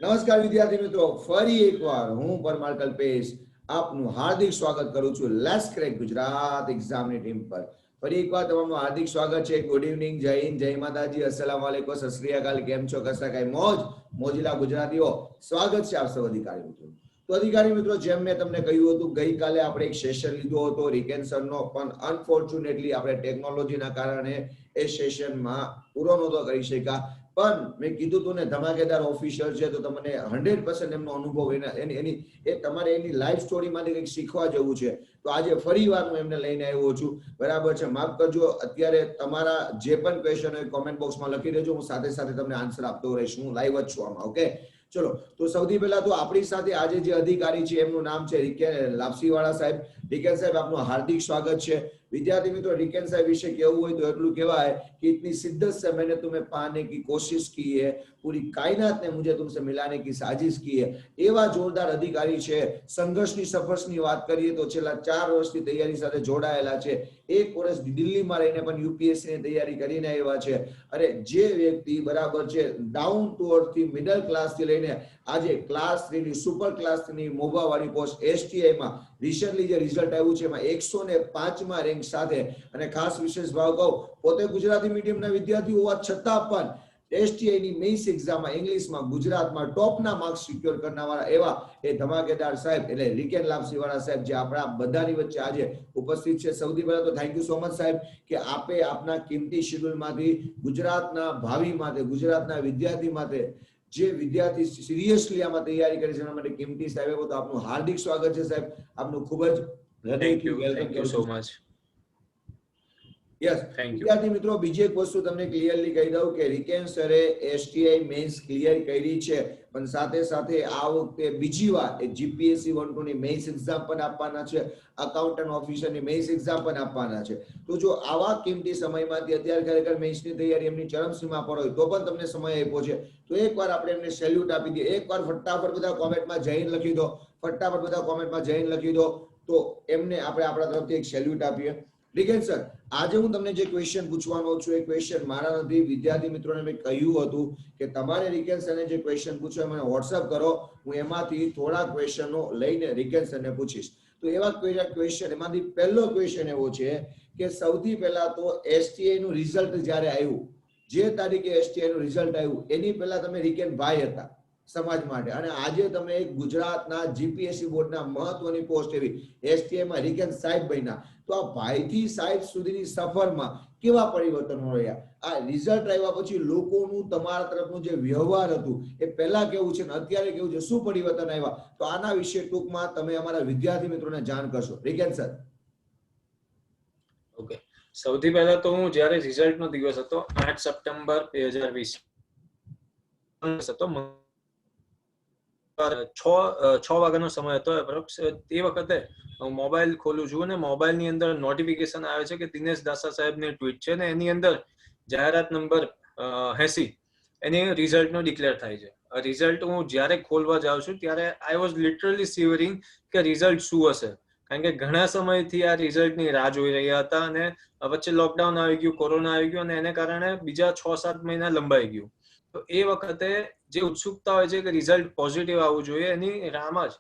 નમસ્કાર વિદ્યાર્થી મિત્રો, ફરી એકવાર હું પરમાર કલ્પેશ આપનું હાર્દિક સ્વાગત કરું છું લેટ્સ ક્રેક ગુજરાત એક્ઝામની ટીમ પર. ફરી એકવાર તમારું હાર્દિક સ્વાગત છે. ગુડ ઇવનિંગ, જય હિન્દ, જય માતાજી, અસલામ વાલેકુમ, સત શ્રી અકાલ. કેમ છો? કસા કઈ મોજ? મોજીલા ગુજરાતીઓ, સ્વાગત છે આપ સૌ અધિકારી મિત્રો. તો અધિકારી મિત્રો, જેમ મેં તમને કહ્યું હતું, ગઈકાલે આપણે એક સેશન લીધો હતો રિકેન્સરનો, પણ અનફોર્ચ્યુનેટલી આપણે ટેકનોલોજીના કારણે એ સેશનમાં પૂરો નહોતો કરી શક્યા. પણ મેં કીધું હતું ને, ધમાકેદાર ઓફિસર છે તો તમને 100% એમનો અનુભવ તમારે એની લાઈફ સ્ટોરીમાંથી કંઈક શીખવા જેવું છે. તો આજે ફરી વાર હું એમને લઈને આવ્યો છું. બરાબર છે, માફ કરજો. અત્યારે તમારા જે પણ ક્વેશ્ચન હોય કોમેન્ટ બોક્સમાં લખી દેજો, હું સાથે સાથે તમને આન્સર આપતો રહીશ. હું લાઈવ જ છું આમાં. ઓકે, ચલો. તો સૌથી પહેલા તો આપણી સાથે આજે જે અધિકારી છે એમનું નામ છે રિકેન લાપસીવાળા સાહેબ. રિકેન સાહેબ, આપનું હાર્દિક સ્વાગત છે. विद्यार्थी मित्रों, रिकेन साहब विषय केवू હોય तो એટલું કહેવાય कि इतनी शिद्दत से मैंने तुम्हें पाने की कोशिश की है, पूरी कायनात ने मुझे तुमसे मिलाने की साजिश की है. એવા જોરદાર અધિકારી છે. સંઘર્ષની સફર્ષની વાત કરીએ તો છેલ્લા 4 વર્ષથી તૈયારી સાથે જોડાયેલા છે. 1 વર્ષ દિલ્હીમાં રહીને પણ યુપીએસસી ની તૈયારી કરીને આવ્યા છે. અરે જે વ્યક્તિ બરાબર છે ડાઉન ટુ અર્થ થી મિડલ ક્લાસ થી લઈને આજે ક્લાસ 3 ની સુપર ક્લાસ 3 ની મોભાવાળી પોસ્ટ એસટીઆઈ માં રિસન્ટલી જે રિઝલ્ટ આવ્યું છે એમાં 105 માં રેન્ક સાથે, અને ખાસ વિશેષ ભાવ કહું, પોતે ગુજરાતી મીડિયમના વિદ્યાર્થી હોવા છતાં પણ એસટીઆઈ ની મેઇન્સ એક્ઝામમાં ઇંગ્લિશમાં ગુજરાતમાં ટોપના માર્ક્સ સિક્યોર કરનારા એવા એ ધમાકેદાર સાહેબ એટલે રિકેન લાપસીવાળા સાહેબ જે આપણા બધાની વચ્ચે આજે ઉપસ્થિત છે. સૌથી પહેલા તો થેન્ક યુ સો મચ સાહેબ કે આપે આપના કિંમતી શેડ્યુલમાંથી ગુજરાતના ભાવિ માટે, ગુજરાતના વિદ્યાર્થી માટે, જે વિદ્યાર્થી સિરિયસલી આમાં તૈયારી કરે છે એના માટે કિંમતી સાહેબ આવ્યો. તો આપનું હાર્દિક સ્વાગત છે સાહેબ. આપનું ખૂબ જ હૃદયથી વેલકમ કરું છું. યસ, વિદ્યાર્થી મિત્રો, બીજી એક વસ્તુ તમને ક્લિયરલી કહી દઉં કે રિકેન સરે એસટીઆઈ મેન્સ ક્લિયર કરી છે, પણ સાથે સાથે આ વખતે બીજી વાર એ જીપીએસસી 1-2 ની મેન્સ એક્ઝામ પણ આપવાના છે, અકાઉન્ટન્ટ ઓફિસરની મેન્સ એક્ઝામ પણ આપવાના છે. તો જો આવા કિંમતી સમયમાંથી અત્યારે ખરેખર મેન્સની તૈયારી એમની ચરમસીમા પર હોય તો પણ તમને સમય આપ્યો છે, તો એકવાર આપણે એમને સેલ્યુટ આપી દઈએ. એકવાર ફટાફટ બધા કોમેન્ટમાં જય હિન્દ લખી દો, ફટાફટ બધા કોમેન્ટમાં જય હિન્દ લખી દો, તો એમને આપણે આપણા તરફથી એક સેલ્યુટ આપીએ. રિકેન સર, આજે હું તમને જે ક્વેશ્ચન પૂછવાનો છું એ ક્વેશ્ચન મારા નથી, વિદ્યાર્થી મિત્રોને મેં કહ્યું હતું કે તમારે રિકેન સરને જે ક્વેશ્ચન પૂછવા મને વોટ્સઅપ કરો, હું એમાંથી થોડા ક્વેશ્ચનો લઈને રિકેન સરને પૂછીશ. તો એવા ક્વેશ્ચન, એમાંથી પહેલો ક્વેશ્ચન એવો છે કે સૌથી પહેલા તો એસટીઆઈ નું રિઝલ્ટ જ્યારે આવ્યું, જે તારીખે એસટીઆઈ નું રિઝલ્ટ આવ્યું એની પહેલા તમે રિકેન ભાઈ હતા સમાજ માટે, અને આજે તમે એક ગુજરાતના જીપીએસસી બોર્ડના મહત્વની પોસ્ટ એવી એસટીઆઈ માં રિકેન સાહેબ બન્યા. તો આ ભાઈથી સાહેબ સુધીની સફરમાં કેવા પરિવર્તનો રહ્યા? આ રિઝલ્ટ આવ્યા પછી લોકોનું તમારા તરફનું જે વ્યવહાર હતું એ પહેલા કેવું છે ને અત્યારે કેવું છે, શું પરિવર્તન આવ્યા? તો આના વિશે ટૂંકમાં તમે અમારા વિદ્યાર્થી મિત્રોને જાણ કરશો. રિકેન સર. ઓકે, સૌથી પહેલા તો હું જ્યારે રિઝલ્ટનો દિવસ હતો 8 સપ્ટેમ્બર 2020 હતો, 6 વાગ્યાનો સમય હતો એપ્રોક્સ. તે વખતે હું મોબાઈલ ખોલું છું અને મોબાઈલની અંદર નોટિફિકેશન આવે છે કે દિનેશ દાસા સાહેબની ટ્વીટ છે ને એની અંદર જાહેરાત નંબર 80 એની રિઝલ્ટનો ડિક્લેર થાય છે. રિઝલ્ટ હું જ્યારે ખોલવા જાઉં છું ત્યારે આઈ વોઝ લિટરલી સિવરિંગ કે રિઝલ્ટ શું હશે, કારણ કે ઘણા સમયથી આ રિઝલ્ટની રાહ જોઈ રહ્યા હતા અને વચ્ચે લોકડાઉન આવી ગયું, કોરોના આવી ગયું અને એને કારણે બીજા 6-7 મહિના લંબાઈ ગયું. તો એ વખતે જે ઉત્સુકતા હોય છે કે રિઝલ્ટ પોઝિટિવ આવવું જોઈએ એની રાહમાં જ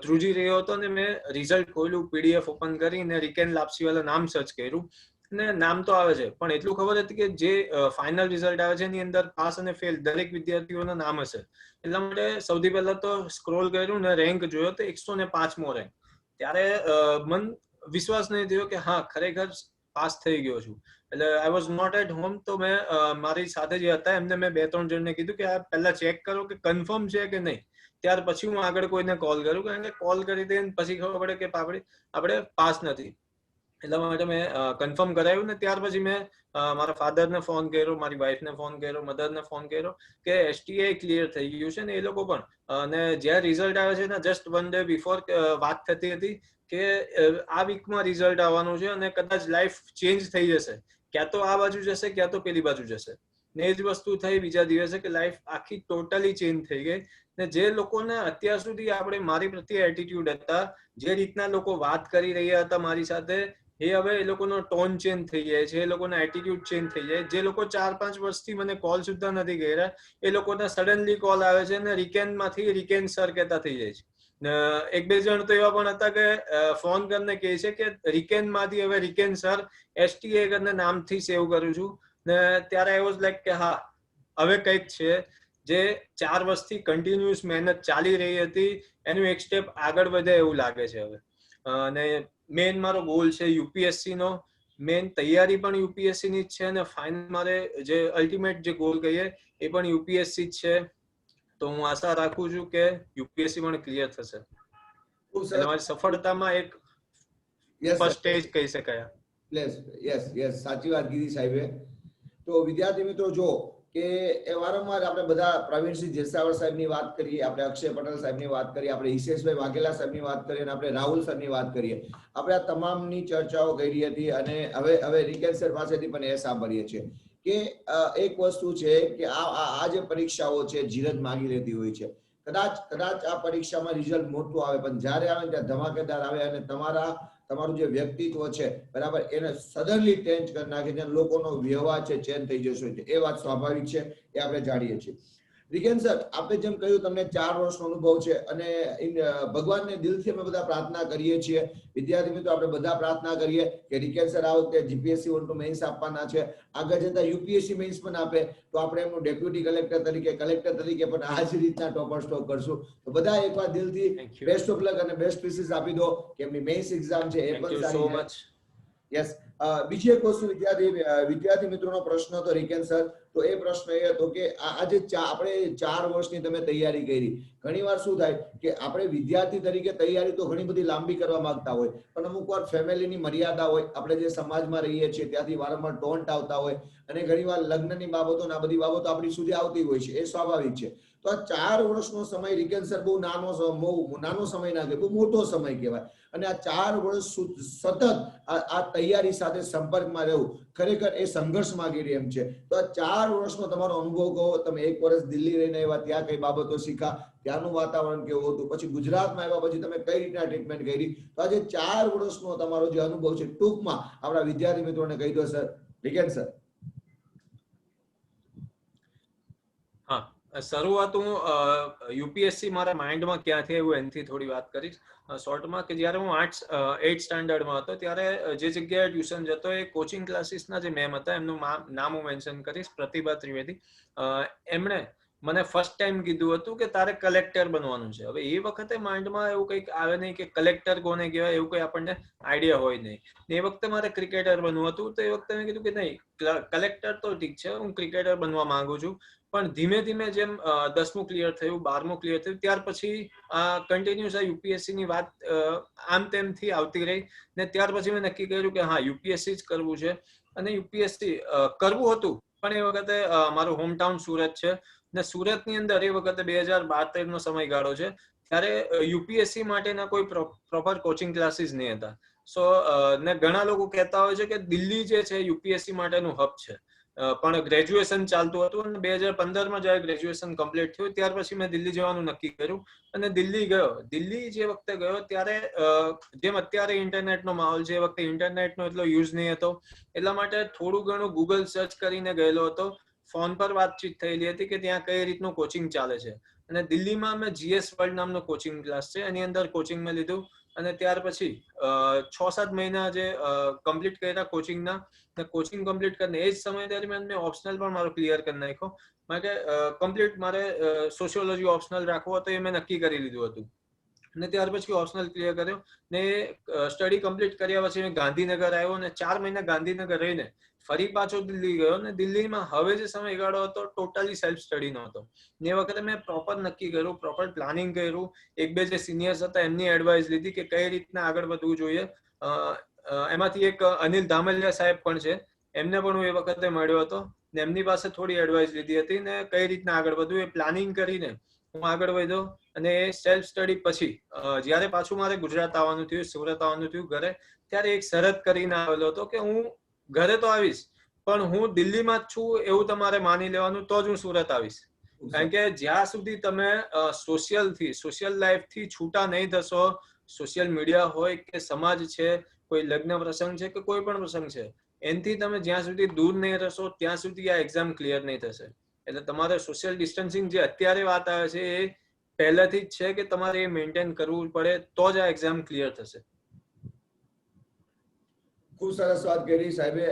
ધ્રુજી રહ્યો હતો અને મેં રિઝલ્ટ ખોલ્યું, પીડીએફ ઓપન કરીને રિકેન લાપસીવાળા નામ સર્ચ કર્યું અને નામ તો આવે છે પણ એટલું ખબર હતી કે જે ફાઇનલ રિઝલ્ટ આવે છે એની અંદર પાસ અને ફેલ દરેક વિદ્યાર્થીઓના નામ હશે. એટલા માટે સૌથી પહેલા તો સ્ક્રોલ કર્યું ને રેન્ક જોયો તો 105મો રેન્ક. ત્યારે મન વિશ્વાસ નહીં થયો કે હા ખરેખર પાસ થઈ ગયો છું. એટલે I was not at home. તો મેં મારી સાથે જે હતા એમને મેં 2-3 જણને કીધું કે આ પહેલા ચેક કરો કે કન્ફર્મ છે કે નહીં, ત્યાર પછી હું આગળ કોઈને કોલ કરું, કારણ કે કોલ કરી દે પછી ખબર પડે કે આપણે પાસ નથી. એટલા માટે મેં કન્ફર્મ કરાવ્યું ને ત્યાર પછી મેં મારા ફાધરને ફોન કર્યો, મારી વાઈફને ફોન કર્યો, મધરને ફોન કર્યો કે એસટીઆઈ ક્લિયર થઈ ગયું છે ને એ લોકો પણ. અને જ્યારે રિઝલ્ટ આવે છે ને જસ્ટ 1 ડે બિફોર વાત થતી હતી કે આ વીકમાં રિઝલ્ટ આવવાનું છે અને કદાચ લાઈફ ચેન્જ થઈ જશે, ક્યાં તો આ બાજુ જશે ક્યાં તો પેલી બાજુ જશે. ને એ જ વસ્તુ થઈ બીજા દિવસે કે લાઈફ આખી ટોટલી ચેન્જ થઈ ગઈ. ને જે લોકોને અત્યાર સુધી આપણે મારી પ્રત્યે એટીટ્યુડ હતા, જે રીતના લોકો વાત કરી રહ્યા હતા મારી સાથે, એ હવે એ લોકોનો ટોન ચેન્જ થઈ જાય છે, એ લોકોનો એટીટ્યુડ ચેન્જ થઈ જાય. જે લોકો 4-5 વર્ષથી મને કોલ સુદ્ધા નથી કર્યા, એ લોકોના સડનલી કોલ આવે છે ને રિકેનમાંથી રિકેન સર કહેતા થઈ જાય છે. એક બે જણ તો એવા પણ હતા કે ફોન કરીને કહે છે કે રિકેનમાંથી હવે રિકેન સર STA કરીને નામથી સેવ કરું છું. ને ત્યારે આઈ વોઝ લાઈક કે હા, હવે કંઈક છે. જે 4 વર્ષથી કન્ટિન્યુઅસ મહેનત ચાલી રહી હતી એનું એક સ્ટેપ આગળ વધે એવું લાગે છે હવે. અને મેઇન મારો ગોલ છે યુપીએસસી નો. મેઇન તૈયારી પણ યુપીએસસી ની જ છે અને ફાઇનલ મારે જે અલ્ટિમેટ જે ગોલ કહીએ એ પણ યુપીએસસી જ છે. તો હું આશા રાખું છું કે યુપીએસસી પણ ક્લિયર થશે. એટલે મારી સફળતામાં એક ફર્સ્ટ સ્ટેજ કહી શકાય. યસ, સાચી વાત કીધી સાહેબે. તો વિદ્યાર્થી મિત્રો જો કે એ વારંવાર આપણે બધા પ્રવીણસિંહ જેસાવર સાહેબની વાત કરીએ, આપણે અક્ષય પટેલ સાહેબની વાત કરીએ, આપણે હિતેશભાઈ વાઘેલા સાહેબની વાત કરીએ અને આપણે રાહુલ સરની વાત કરીએ. આપણે આ તમામની ચર્ચાઓ કરી હતી અને હવે રિકેન સર પાસેથી પણ એ સાંભળીએ છીએ કે એક વસ્તુ છે કે આ જે પરીક્ષાઓ છે ધીરજ માંગી લેતી હોય છે. કદાચ આ પરીક્ષામાં રિઝલ્ટ મોટું આવે પણ જ્યારે આવે ત્યાં ધમાકેદાર આવે અને તમારું જે વ્યક્તિત્વ છે બરાબર એને સડનલી ચેન્જ કરી નાખે છે, લોકોનો વ્યવહાર છે ચેન્જ થઈ જશે. એ વાત સ્વાભાવિક છે, એ આપણે જાણીએ છીએ. રિકેન સર, આપણે જેમ કહ્યું તમને 4 વર્ષનો અનુભવ છે અને ભગવાનને દિલથી અમે બધા પ્રાર્થના કરીએ છીએ. વિદ્યાર્થી મિત્રો આપણે બધા પ્રાર્થના કરીએ કે રિકેન સર આ વખતે જીપીએસસી 1 મેઇન્સ આપવાના છે, આગળ જતા યુપીએસસી મેઇન્સ પણ આપે તો આપણે એમનું ડેપ્યુટી કલેક્ટર તરીકે પણ આ જ રીતના ટોપર સ્ટોક કરશું. તો બધા એકવાર દિલથી બેસ્ટ ઓફ લક અને બેસ્ટ વિશેસ આપી દો કે એમની મેઇન્સ એક્ઝામ છે એ પણ સારી જાય. યસ. બીજી એક વસ્તુ વિદ્યાર્થી મિત્રોનો પ્રશ્ન હતો રિકેન સર, તો એ પ્રશ્ન એ હતો કે આજે આપણે 4 વર્ષની તમે તૈયારી કરી. ઘણીવાર શું થાય કે આપણે વિદ્યાર્થી તરીકે તૈયારી તો ઘણી બધી લાંબી કરવા માંગતા હોય પણ અમુક વાર ફેમિલીની મર્યાદા હોય, આપણે જે સમાજમાં રહીએ છીએ ત્યાંથી વારંવાર ટોન્ટ આવતા હોય અને ઘણીવાર લગ્નની બાબતો આ બધી બાબતો આપણી સુધી આવતી હોય છે, એ સ્વાભાવિક છે. તો આ 4 વર્ષનો સમય રિકેન સર બહુ નાનો સમય ના કહેવાય, બહુ મોટો સમય કહેવાય. અને આ 4 વર્ષ સતત આ તૈયારી સાથે સંપર્કમાં રહેવું ખરેખર એ સંઘર્ષ માંગી એમ છે. તો આ 4 વર્ષનો તમારો અનુભવ કહો. તમે 1 વર્ષ દિલ્હી રહીને આવ્યા, ત્યાં કઈ બાબતો શીખા, ત્યાંનું વાતાવરણ કેવું હતું, પછી ગુજરાતમાં આવ્યા પછી તમે કઈ રીતના ટ્રીટમેન્ટ કરી. તો આજે 4 વર્ષનો તમારો જે અનુભવ છે ટૂંકમાં આપણા વિદ્યાર્થી મિત્રોને કહી દો સર. રિકેન સર. હા, શરૂઆત હું યુપીએસસી મારા માઇન્ડમાં ક્યાંથી આવ્યું એનાથી થોડી વાત કરીશ શોર્ટમાં. કે જ્યારે હું 8th સ્ટાન્ડર્ડમાં હતો ત્યારે જે જગ્યાએ ટ્યુશન જતો એ કોચિંગ ક્લાસીસના જે મેમ હતા એમનું નામ હું મેન્શન કરીશ, પ્રતિભા ત્રિવેદી. એમણે મને ફર્સ્ટ ટાઈમ કીધું હતું કે તારે કલેક્ટર બનવાનું છે. હવે એ વખતે માઇન્ડમાં એવું કંઈક આવે નહીં કે કલેક્ટર કોને કહેવાય, એવું કંઈ આપણને આઈડિયા હોય નહીં. એ વખતે મારે ક્રિકેટર બનવું હતું. તો એ વખતે મેં કીધું કે નહીં, કલેક્ટર તો ઠીક છે, હું ક્રિકેટર બનવા માંગુ છું. પણ ધીમે ધીમે જેમ 10મું ક્લિયર થયું, 12મું ક્લિયર થયું, ત્યાર પછી કન્ટિન્યુઅસ આ યુપીએસસી ની વાત આમ તેમથી આવતી રહી ને ત્યાર પછી મેં નક્કી કર્યું કે હા યુપીએસસી જ કરવું છે. અને યુપીએસસી કરવું હતું પણ એ વખતે મારું હોમટાઉન સુરત છે ને સુરતની અંદર એ વખતે 2012-13 નો સમયગાળો છે, ત્યારે યુપીએસસી માટેના કોઈ પ્રોપર કોચિંગ ક્લાસીસ નહીં હતા. સો ને ઘણા લોકો કહેતા હોય છે કે દિલ્હી જે છે યુપીએસસી માટેનું હબ છે. પણ ગ્રેજ્યુએશન ચાલતું હતું અને 2015માં જયારે ગ્રેજ્યુએશન કમ્પ્લીટ થયું ત્યાર પછી મેં દિલ્હી જવાનું નક્કી કર્યું અને દિલ્હી ગયો. દિલ્હી જે વખતે ગયો ત્યારે જેમ અત્યારે ઇન્ટરનેટનો માહોલ છે એ વખતે ઇન્ટરનેટનો એટલો યુઝ નહીં હતો, એટલા માટે થોડું ઘણું ગૂગલ સર્ચ કરીને ગયેલો હતો. ફોન પર વાતચીત થયેલી હતી કે ત્યાં કઈ રીતનું કોચિંગ ચાલે છે અને દિલ્હીમાં મેં GS વર્લ્ડ નામનો કોચિંગ ક્લાસ છે એની અંદર કોચિંગ મેં લીધું અને ત્યાર પછી 6-7 મહિના જે કમ્પ્લીટ કર્યા કોચિંગના. કોચિંગ કમ્પ્લીટ કરીને એ જ સમય દરમિયાન મેં ઓપ્શનલ પણ મારો ક્લિયર કરી નાખ્યો. માટે કમ્પ્લીટ મારે સોશિયોલોજી ઓપ્શનલ રાખવો હતો એ મેં નક્કી કરી લીધું હતું અને ત્યાર પછી ઓપ્શનલ ક્લિયર કર્યો ને સ્ટડી કમ્પ્લીટ કર્યા પછી મેં ગાંધીનગર આવ્યો અને 4 મહિના ગાંધીનગર રહીને ફરી પાછો દિલ્હી ગયો અને દિલ્હીમાં હવે જે સમયગાળો હતો ટોટલી સેલ્ફ સ્ટડીનો હતો. એ વખતે મેં પ્રોપર નક્કી કર્યું, પ્રોપર પ્લાનિંગ કર્યું, 1-2 જે સિનિયર્સ હતા એમની એડવાઇસ લીધી કે કઈ રીતના આગળ વધવું જોઈએ. એમાંથી એક અનિલ ધામલિયા સાહેબ પણ છે, એમને પણ હું એ વખતે મળ્યો હતો ને એમની પાસે થોડી એડવાઇસ લીધી હતી ને કઈ રીતના આગળ વધવું એ પ્લાનિંગ કરીને હું આગળ વધ્યો. અને એ સેલ્ફ સ્ટડી પછી જ્યારે પાછું મારે ગુજરાત આવવાનું થયું, સુરત આવવાનું થયું ઘરે, ત્યારે એક શરત કરીને આવેલો હતો કે હું ઘરે તો આવીશ પણ હું દિલ્હીમાં જ છું એવું તમારે માની લેવાનું, તો જ હું સુરત આવીશ. કારણ કે જ્યાં સુધી તમે સોશિયલ લાઈફથી છૂટા નહીં થશો, સોશિયલ મીડિયા હોય કે સમાજ છે, કોઈ લગ્ન પ્રસંગ છે કે કોઈ પણ પ્રસંગ છે, એનાથી તમે જ્યાં સુધી દૂર નહીં રહેશો ત્યાં સુધી આ એક્ઝામ ક્લિયર નહીં થશે. એટલે તમારે સોશિયલ ડિસ્ટન્સિંગ જે અત્યારે વાત આવે છે એ પહેલાથી જ છે કે તમારે એ મેન્ટેન કરવું પડે તો જ આ એક્ઝામ ક્લિયર થશે. ખૂબ સરસ વાત કરી સાહેબે.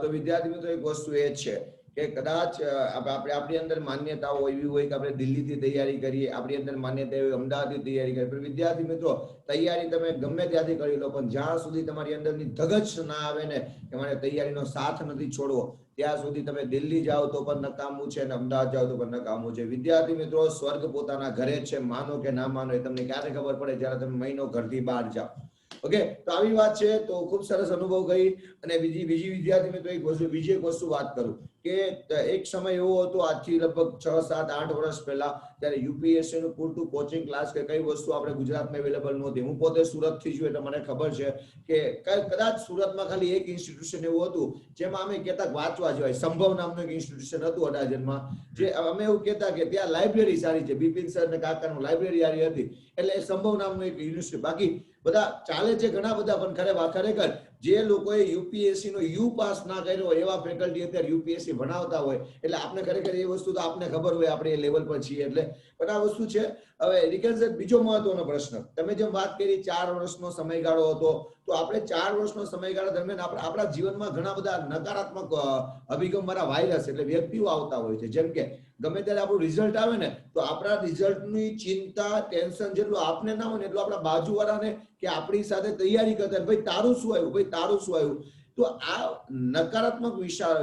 તો વિદ્યાર્થી મિત્રો એક વસ્તુ એ છે કે કદાચ આપણી અંદર માન્યતાઓ એવી હોય કે આપણે દિલ્હીથી તૈયારી કરીએ, આપણી અંદર માન્યતા એવી અમદાવાદથી તૈયારી કરીએ, પણ વિદ્યાર્થી મિત્રો તૈયારી તમે ગમે ત્યાંથી કરી લો, પણ જ્યાં સુધી તમારી અંદરની ધગશ ના આવે ને કે મારે તૈયારીનો સાથ નથી છોડવો, ત્યાં સુધી તમે દિલ્હી જાઓ તો પણ નકામું છે અને અમદાવાદ જાઓ તો પણ નકામું છે. વિદ્યાર્થી મિત્રો સ્વર્ગ પોતાના ઘરે છે, માનો કે ના માનો એ તમને ક્યારે ખબર પડે? જ્યારે તમે મહિનો ઘરથી બહાર જાઓ. ઓકે, તો આવી વાત છે. તો ખૂબ સરસ અનુભવ કરી. અને બીજી વિદ્યાર્થી મિત્રો બીજી એક વસ્તુ વાત કરું કે એક સમય એવો હતો, આજથી લગભગ 6, 7, 8 વર્ષ પહેલા, ત્યારે યુપીએસસી નું પૂરતું કોચિંગ ક્લાસ કે કઈ વસ્તુ આપણે ગુજરાતમાં અવેલેબલ નહોતી. હું પોતે સુરત થી છું એટલે મને ખબર છે કે કદાચ સુરતમાં ખાલી એક ઇન્સ્ટિટ્યુશન એવું હતું જેમાં અમે કહેતા વાંચવા જવાય. સંભવ નામનું એક ઇન્સ્ટિટ્યુશન હતું અડાજણમાં, જે અમે એવું કહેતા કે ત્યાં લાઇબ્રેરી સારી છે. બિપિન સર ને કાકાનું લાઇબ્રેરી સારી હતી એટલે એ સંભવ નામનું એક યુનિવર્સિટી. બાકી બધા ચાલે છે ઘણા બધા, પણ ખરેખર જે લોકોએ યુપીએસસી નો યુ પાસ ના કર્યો એવા ફેકલ્ટી અત્યારે યુપીએસસી ભણાવતા હોય એટલે આપણે ખરેખર એ વસ્તુ તો આપને ખબર હોય, આપણે એ લેવલ પર છીએ એટલે. પણ આ વસ્તુ છે. હવે રિકન સર, બીજો મહત્વનો પ્રશ્ન, તમે જેમ વાત કરી 4 વર્ષનો સમયગાળો હતો, તો આપણે 4 વર્ષનો સમયગાળા દરમિયાન આપણા જીવનમાં ઘણા બધા નકારાત્મક અભિગમ વાળા વાયરસ એટલે વ્યક્તિઓ આવતા હોય છે. જેમ કે ગમે ત્યારે આપણું રિઝલ્ટ આવે ને તો આપણા રિઝલ્ટની ચિંતા, ટેન્શન જેટલું આપને ના હોય ને એટલું આપણા બાજુવાળાને કે આપણી સાથે તૈયારી કરતા, ભાઈ તારું શું આવ્યું, ભાઈ તારું શું આવ્યું. તો આ નકારાત્મક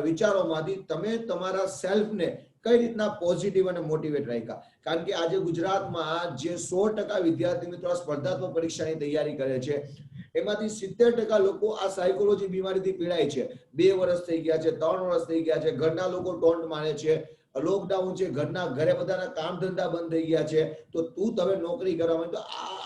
વિચારોમાંથી તમે તમારા સેલ્ફને કઈ રીતના પોઝિટિવ અને મોટિવેટ રાખ્યા? કારણ કે આજે ગુજરાતમાં જે 100% વિદ્યાર્થી મિત્રો સ્પર્ધાત્મક પરીક્ષાની તૈયારી કરે છે એમાંથી 70% લોકો આ સાયકોલોજી બીમારીથી પીડાય છે. 2 વર્ષ થઈ ગયા છે, 3 વર્ષ થઈ ગયા છે, ઘરના લોકો ટોન્ટ મારે છે, લોકડાઉન છે, ઘરે બધાના કામ ધંધા બંધ થઈ ગયા છે, તો તું તમે નોકરી કરવા માંગે. તો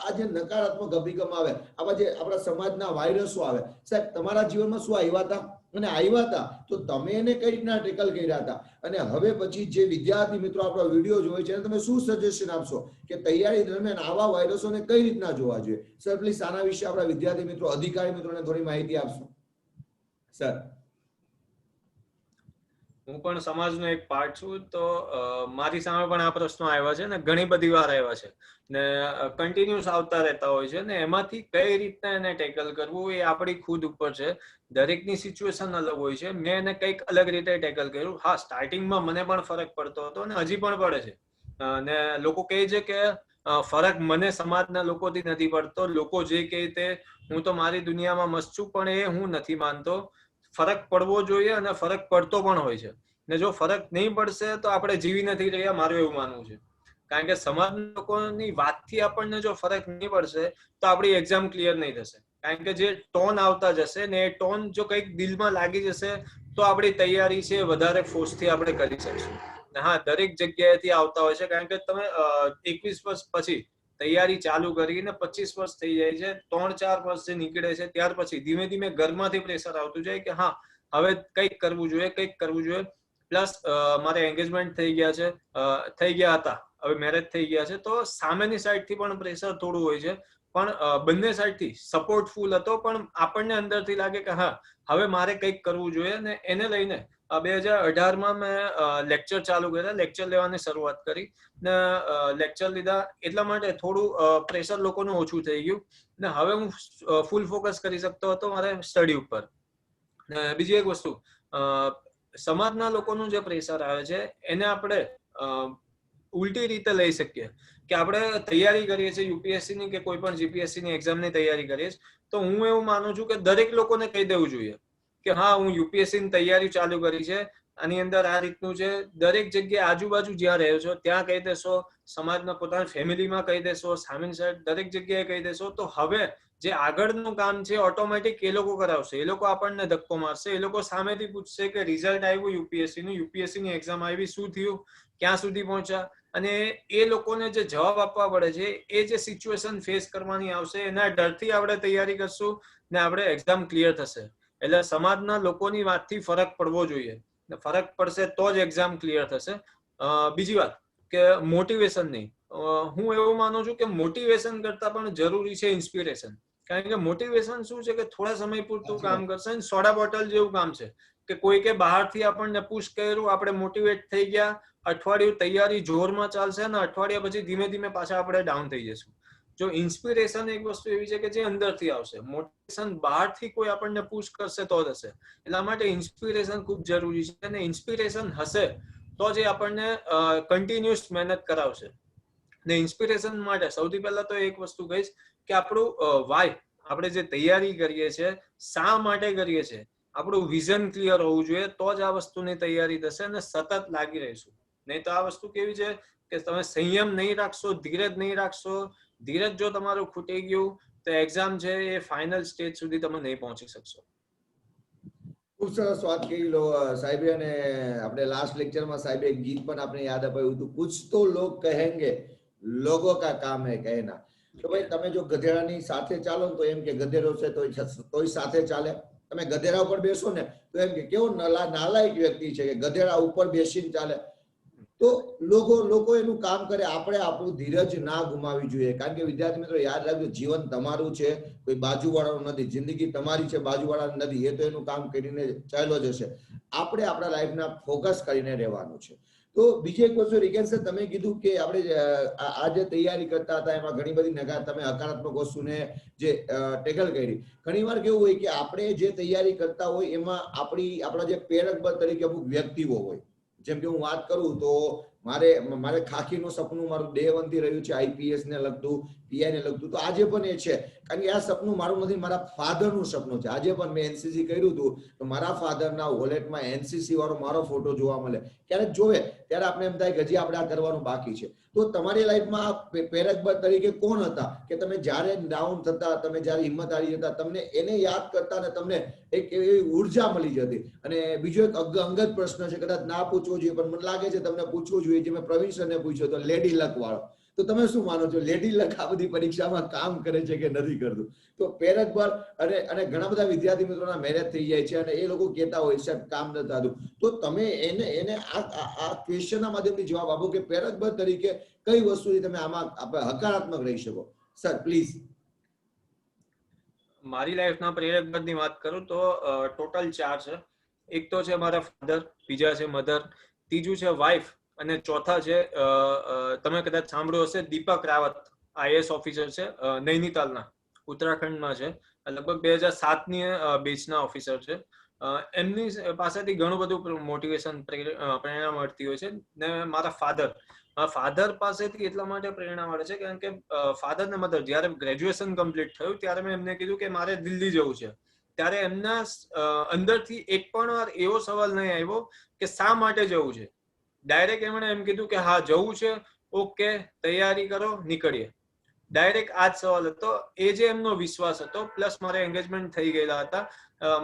આ જે નકારાત્મક અભિગમ આવે, આવા જે આપણા સમાજના વાયરસો આવે, સાહેબ તમારા જીવનમાં શું આવ્યા હતા? અને આવ્યા હતા તો તમે એને કઈ રીતના ટેકલ કર્યા હતા? અને હવે પછી જે વિદ્યાર્થી મિત્રો આપણો વિડીયો જોવે છે તમે શું સજેશન આપશો કે તૈયારી દરમિયાન આવા વાયરસોને કઈ રીતના જોવા જોઈએ? સર પ્લીઝ આના વિશે આપણા વિદ્યાર્થી મિત્રો, અધિકારી મિત્રોને થોડી માહિતી આપશો સર. હું પણ સમાજનો એક પાર્ટ છું, તો મારી સામે પણ આ પ્રશ્નો આવ્યા છે ને ઘણી બધી વાર આવ્યા છે ને કન્ટિન્યુઅસ આવતા રહેતા હોય છે ને એમાંથી કઈ રીતના એને ટેકલ કરવું એ આપણી ખુદ ઉપર છે. દરેકની સિચ્યુએશન અલગ હોય છે. મેં એને કંઈક અલગ રીતે ટેકલ કર્યું. હા, સ્ટાર્ટિંગમાં મને પણ ફરક પડતો હતો અને હજી પણ પડે છે. અને લોકો કહે છે કે ફરક મને સમાજના લોકોથી નથી પડતો, લોકો જે કહે તે હું તો મારી દુનિયામાં મસ્ત છું, પણ એ હું નથી માનતો. ફરક પડવો જોઈએ અને ફરક પડતો પણ હોય છે. ને જો ફરક નહીં પડશે તો આપણે જીવી નથી રહ્યા, મારું એવું માનવું છે. કારણ કે સમાજના લોકોની વાતથી આપણને જો ફરક નહીં પડશે તો આપણી એક્ઝામ ક્લિયર નહીં થશે. કારણ કે જે ટોન આવતા જશે ને એ ટોન જો કંઈક દિલમાં લાગી જશે તો આપણી તૈયારી છે વધારે ફોર્સથી આપણે કરી શકશું. હા, દરેક જગ્યાએથી આવતા હોય છે. કારણ કે તમે 21 વર્ષ પછી તૈયારી ચાલુ કરીને 25 વર્ષ થઈ જાય છે, 3-4 વર્ષ જે નીકળે છે ત્યાર પછી ધીમે ધીમે ઘરમાંથી પ્રેશર આવતું જાય કે હા હવે કંઈક કરવું જોઈએ. પ્લસ મારે એન્ગેજમેન્ટ થઈ ગયા હતા, હવે મેરેજ થઈ ગયા છે, તો સામેની સાઈડથી પણ પ્રેશર થોડું હોય છે. પણ બંને સાઈડથી સપોર્ટફુલ હતો, પણ આપણને અંદરથી લાગે કે હા હવે મારે કંઈક કરવું જોઈએ. ને એને લઈને 2018માં મેં લેક્ચર ચાલુ કર્યા, લેક્ચર લેવાની શરૂઆત કરી ને લેક્ચર લીધા એટલા માટે થોડું પ્રેશર લોકોનું ઓછું થઈ ગયું ને હવે હું ફૂલ ફોકસ કરી શકતો હતો મારે સ્ટડી ઉપર. બીજી એક વસ્તુ, સમાજના લોકોનું જે પ્રેશર આવે છે એને આપણે ઉલટી રીતે લઈ શકીએ કે આપણે તૈયારી કરીએ છીએ યુપીએસસી ની કે કોઈ પણ જીપીએસસી ની એક્ઝામની તૈયારી કરીએ તો હું એવું માનું છું કે દરેક લોકોને કહી દેવું જોઈએ કે હા હું યુપીએસસી ની તૈયારી ચાલુ કરી છે, આની અંદર આ રીતનું છે. દરેક જગ્યાએ આજુબાજુ જ્યાં રહ્યો છો ત્યાં કહી દેશો, સમાજના પોતાના ફેમિલીમાં કહી દેશો, સામેની સાઈડ દરેક જગ્યાએ કહી દેશો, તો હવે જે આગળનું કામ છે ઓટોમેટિક એ લોકો કરાવશે. એ લોકો આપણને ધક્કો મારશે, એ લોકો સામેથી પૂછશે કે રિઝલ્ટ આવ્યું યુપીએસસી ની એક્ઝામ આવી, શું થયું, ક્યાં સુધી પહોંચ્યા, અને એ લોકોને જે જવાબ આપવા પડે છે એ જે સિચ્યુએશન ફેસ કરવાની આવશે એના ડરથી આપણે તૈયારી કરશું ને આપણે એક્ઝામ ક્લિયર થશે. એટલે સમાજના લોકોની વાતથી ફરક પડવો જોઈએ, ફરક પડશે તો જ એક્ઝામ ક્લિયર થશે. બીજી વાત કે મોટિવેશન નહીં, હું એવું માનું છું કે મોટિવેશન કરતા પણ જરૂરી છે ઇન્સ્પિરેશન. કારણ કે મોટિવેશન શું છે કે થોડા સમય પૂરતું કામ કરશે અને સોડા બોટલ જેવું કામ છે કે કોઈ કે બહારથી આપણને પુશ કર્યું, આપણે મોટિવેટ થઈ ગયા, અઠવાડિયું તૈયારી જોરમાં ચાલશે અને અઠવાડિયા પછી ધીમે ધીમે પાછા આપણે ડાઉન થઈ જશું. જો ઇન્સ્પિરેશન એક વસ્તુ એવી છે કે જે અંદરથી આવશે, મોટિવેશન બહારથી કોઈ આપણને પુશ કરશે તો જ હશે. એટલા માટે ઇન્સ્પિરેશન ખૂબ જરૂરી છે અને ઇન્સ્પિરેશન હશે તો જ એ આપણને કન્ટિન્યુઅસ મહેનત કરાવશે. ને ઇન્સ્પિરેશન માટે સૌથી પહેલા તો એક વસ્તુ કહીશ કે આપણું વાય, આપણે જે તૈયારી કરીએ છીએ શા માટે કરીએ છીએ, આપણું વિઝન ક્લિયર હોવું જોઈએ તો જ આ વસ્તુની તૈયારી થશે અને સતત લાગી રહીશું. નહીં તો આ વસ્તુ કેવી છે કે તમે સંયમ નહીં રાખશો, ધીરજ નહીં રાખશો, ધીરજ જો તમારું ખૂટી ગયું તો એક્ઝામ છે એ ફાઇનલ સ્ટેજ સુધી તમે નહીં પહોંચી શકશો. ખૂબ સરસ વાત કરી લો સાહેબે. અને આપણે લાસ્ટ લેક્ચરમાં સાહેબે એક ગીત પણ આપણે યાદ અપાયું હતું, કુછ તો લોગ કહેંગે લોગો કા કામ હે કહેના. તો ભાઈ તમે જો ગધેડાની સાથે ચાલો ને તો એમ કે ગધેડો છે તોય સાથે ચાલે. તમે ગધેડા ઉપર બેસો ને તો એમ કે કેવો નાલાયક વ્યક્તિ છે કે ગધેડા ઉપર બેસીને ચાલે. તો લોકો એનું કામ કરે, આપણે આપણું ધીરજ ના ગુમાવી જોઈએ. કારણ કે વિદ્યાર્થી મિત્રો યાદ રાખજો, જીવન તમારું છે, કોઈ બાજુવાળાનું નથી. જિંદગી તમારી છે, બાજુવાળાનું નથી. એ તો એનું કામ કરીને ચાલ્યો જશે. આપણે આપણા લાઈફના ફોકસ કરીને રહેવાનું છે. તો બીજી એક વસ્તુ રિકેન સર તમે કીધું કે આપણે આ જે તૈયારી કરતા હતા એમાં ઘણી બધી તમે હકારાત્મક વસ્તુને જે ટેકલ કરી. ઘણી વાર કેવું હોય કે આપણે જે તૈયારી કરતા હોય એમાં આપણા જે પ્રેરક તરીકે અમુક વ્યક્તિઓ હોય. જેમ કે હું વાત કરું તો મારે ખાખીનું સપનું મારું ડે 1 થી રહ્યું છે, આઈપીએસ ને લગતું, પીઆઈ ને લગતું. તો આજે પણ એ છે, કારણ કે આ સપનું મારું નથી, મારા ફાધરનું સપનું છે. આજે પણ મેં એનસીસી કર્યું હતું તો મારા ફાધરના વોલેટમાં એનસીસી વાળો મારો ફોટો જોવા મળે. ક્યારેક જોવે ત્યારે આપણે એમ થાય કે હજી આપણે આ કરવાનું બાકી છે. તો તમારી લાઈફમાં પ્રેરક તરીકે કોણ હતા કે તમે જ્યારે ડાઉન થતા, તમે જ્યારે હિંમત હારી જતા, તમને એને યાદ કરતા અને તમને એક એવી ઉર્જા મળી જતી? અને બીજો એક અંગત પ્રશ્ન છે, કદાચ ના પૂછવો જોઈએ પણ મને લાગે છે તમને પૂછવું જોઈએ, જે મેં પ્રવીણ સરને પૂછ્યો તો લેડી લક વાળો. તો તમે શું માનો છો, લેડી લક આ બધી પરીક્ષામાં કામ કરે છે કે નથી કરતું? તો પ્રેરક બળ અને ઘણા બધા વિદ્યાર્થી મિત્રોના મેરેજ થઈ જાય છે અને એ લોકો કહેતા હોય છે કામ નથી થતું. તો તમે એને આ ક્વેશ્ચનના માધ્યમથી જવાબ આપો કે પ્રેરક બળ તરીકે કઈ વસ્તુથી તમે આમાં હકારાત્મક રહી શકો? Sir please. મારી લાઈફના પ્રેરક બળની વાત કરું તો ટોટલ 4 છે. એક તો છે મારા ફાધર, બીજા છે મધર, ત્રીજું છે વાઇફ અને ચોથા છે તમે કદાચ સાંભળ્યું હશે દીપક રાવત, આઈએએસ ઓફિસર છે, નૈનીતાલના, ઉત્તરાખંડમાં છે, લગભગ 2007ની બેચના ઓફિસર છે. એમની પાસેથી ઘણું બધું મોટિવેશન પ્રેરણા મળતી હોય છે. ને મારા ફાધર પાસેથી એટલા માટે પ્રેરણા મળે છે કારણ કે ફાધર ને મધર જ્યારે ગ્રેજ્યુએશન કમ્પ્લીટ થયું ત્યારે મેં એમને કીધું કે મારે દિલ્હી જવું છે, ત્યારે એમના અંદરથી એક પણ વાર એવો સવાલ નહીં આવ્યો કે શા માટે જવું છે. ડાયરેક્ટ એમણે એમ કીધું કે હા જવું છે, ઓકે તૈયારી કરો, નીકળીએ. ડાયરેક્ટ આ જ સવાલ હતો. એ જે એમનો વિશ્વાસ હતો, પ્લસ મારે એંગેજમેન્ટ થઈ ગયેલા હતા.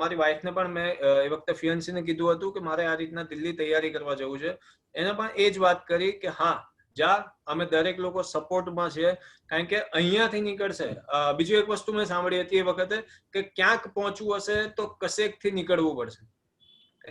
મારી વાઈફને પણ મેં એ વખતે ફિયન્સીને કીધું હતું કે મારે આ રીતના દિલ્હી તૈયારી કરવા જવું છે. એને પણ એ જ વાત કરી કે હા જા, અમે દરેક લોકો સપોર્ટમાં છીએ, કારણ કે અહીંયાથી નીકળશે. બીજું એક વસ્તુ મેં સાંભળી હતી એ વખતે કે ક્યાંક પહોંચવું હશે તો કશેકથી નીકળવું પડશે.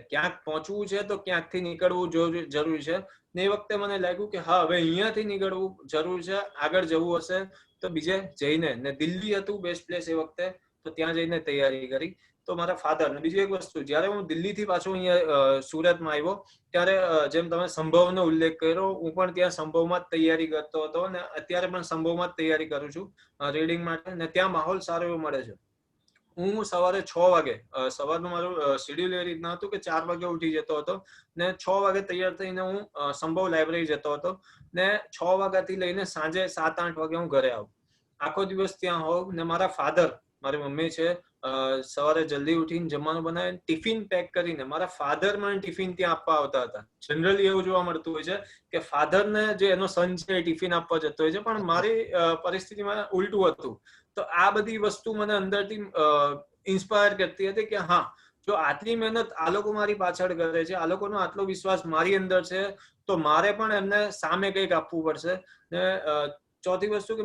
ક્યાંક પહોંચવું છે તો ક્યાંકથી નીકળવું જરૂરી છે. ને એ વખતે મને લાગ્યું કે હા હવે અહીંયાથી નીકળવું જરૂર છે, આગળ જવું હશે તો બીજે જઈને, ને દિલ્હી હતું બેસ્ટ પ્લેસ એ વખતે, તો ત્યાં જઈને તૈયારી કરી. તો મારા ફાધર. ને બીજી એક વસ્તુ, જ્યારે હું દિલ્હીથી પાછો અહીંયા સુરતમાં આવ્યો ત્યારે જેમ તમે સંભવનો ઉલ્લેખ કર્યો, હું પણ ત્યાં સંભવમાં જ તૈયારી કરતો હતો અને અત્યારે પણ સંભવમાં જ તૈયારી કરું છું રીડિંગ માટે. ને ત્યાં માહોલ સારો એવો મળે છે. હું સવારે 6 વાગે, સવારનું મારું શેડ્યુલ એ રીતના હતું કે 4 વાગે ઉઠી જતો હતો ને 6 વાગે તૈયાર થઈને હું સંભવ લાઇબ્રેરી જતો હતો ને 6 વાગ્યાથી લઈને સાંજે 7-8 વાગે હું ઘરે આવું. આખો દિવસ ત્યાં હોઉં. ને મારા ફાધર, મારી મમ્મી છે, સવારે જલ્દી ઉઠીને જમવાનું બનાવીને ટિફિન પેક કરીને મારા ફાધર મને ટિફિન ત્યાં આપવા આવતા હતા. જનરલી એવું જોવા મળતું હોય છે કે ફાધરને જે એનો સન છે એ ટિફિન આપવા જતો હોય છે, પણ મારી પરિસ્થિતિમાં ઉલટું હતું. તો આ બધી વસ્તુ મને અંદરથી ઇન્સ્પાયર કરતી હતી કે હા જો આટલી મહેનત આ લોકો મારી પાછળ કરે છે, આ લોકોનો આટલો વિશ્વાસ મારી અંદર છે, તો મારે પણ એમને સામે કંઈક આપવું પડશે. ને ચોથી વસ્તુ કે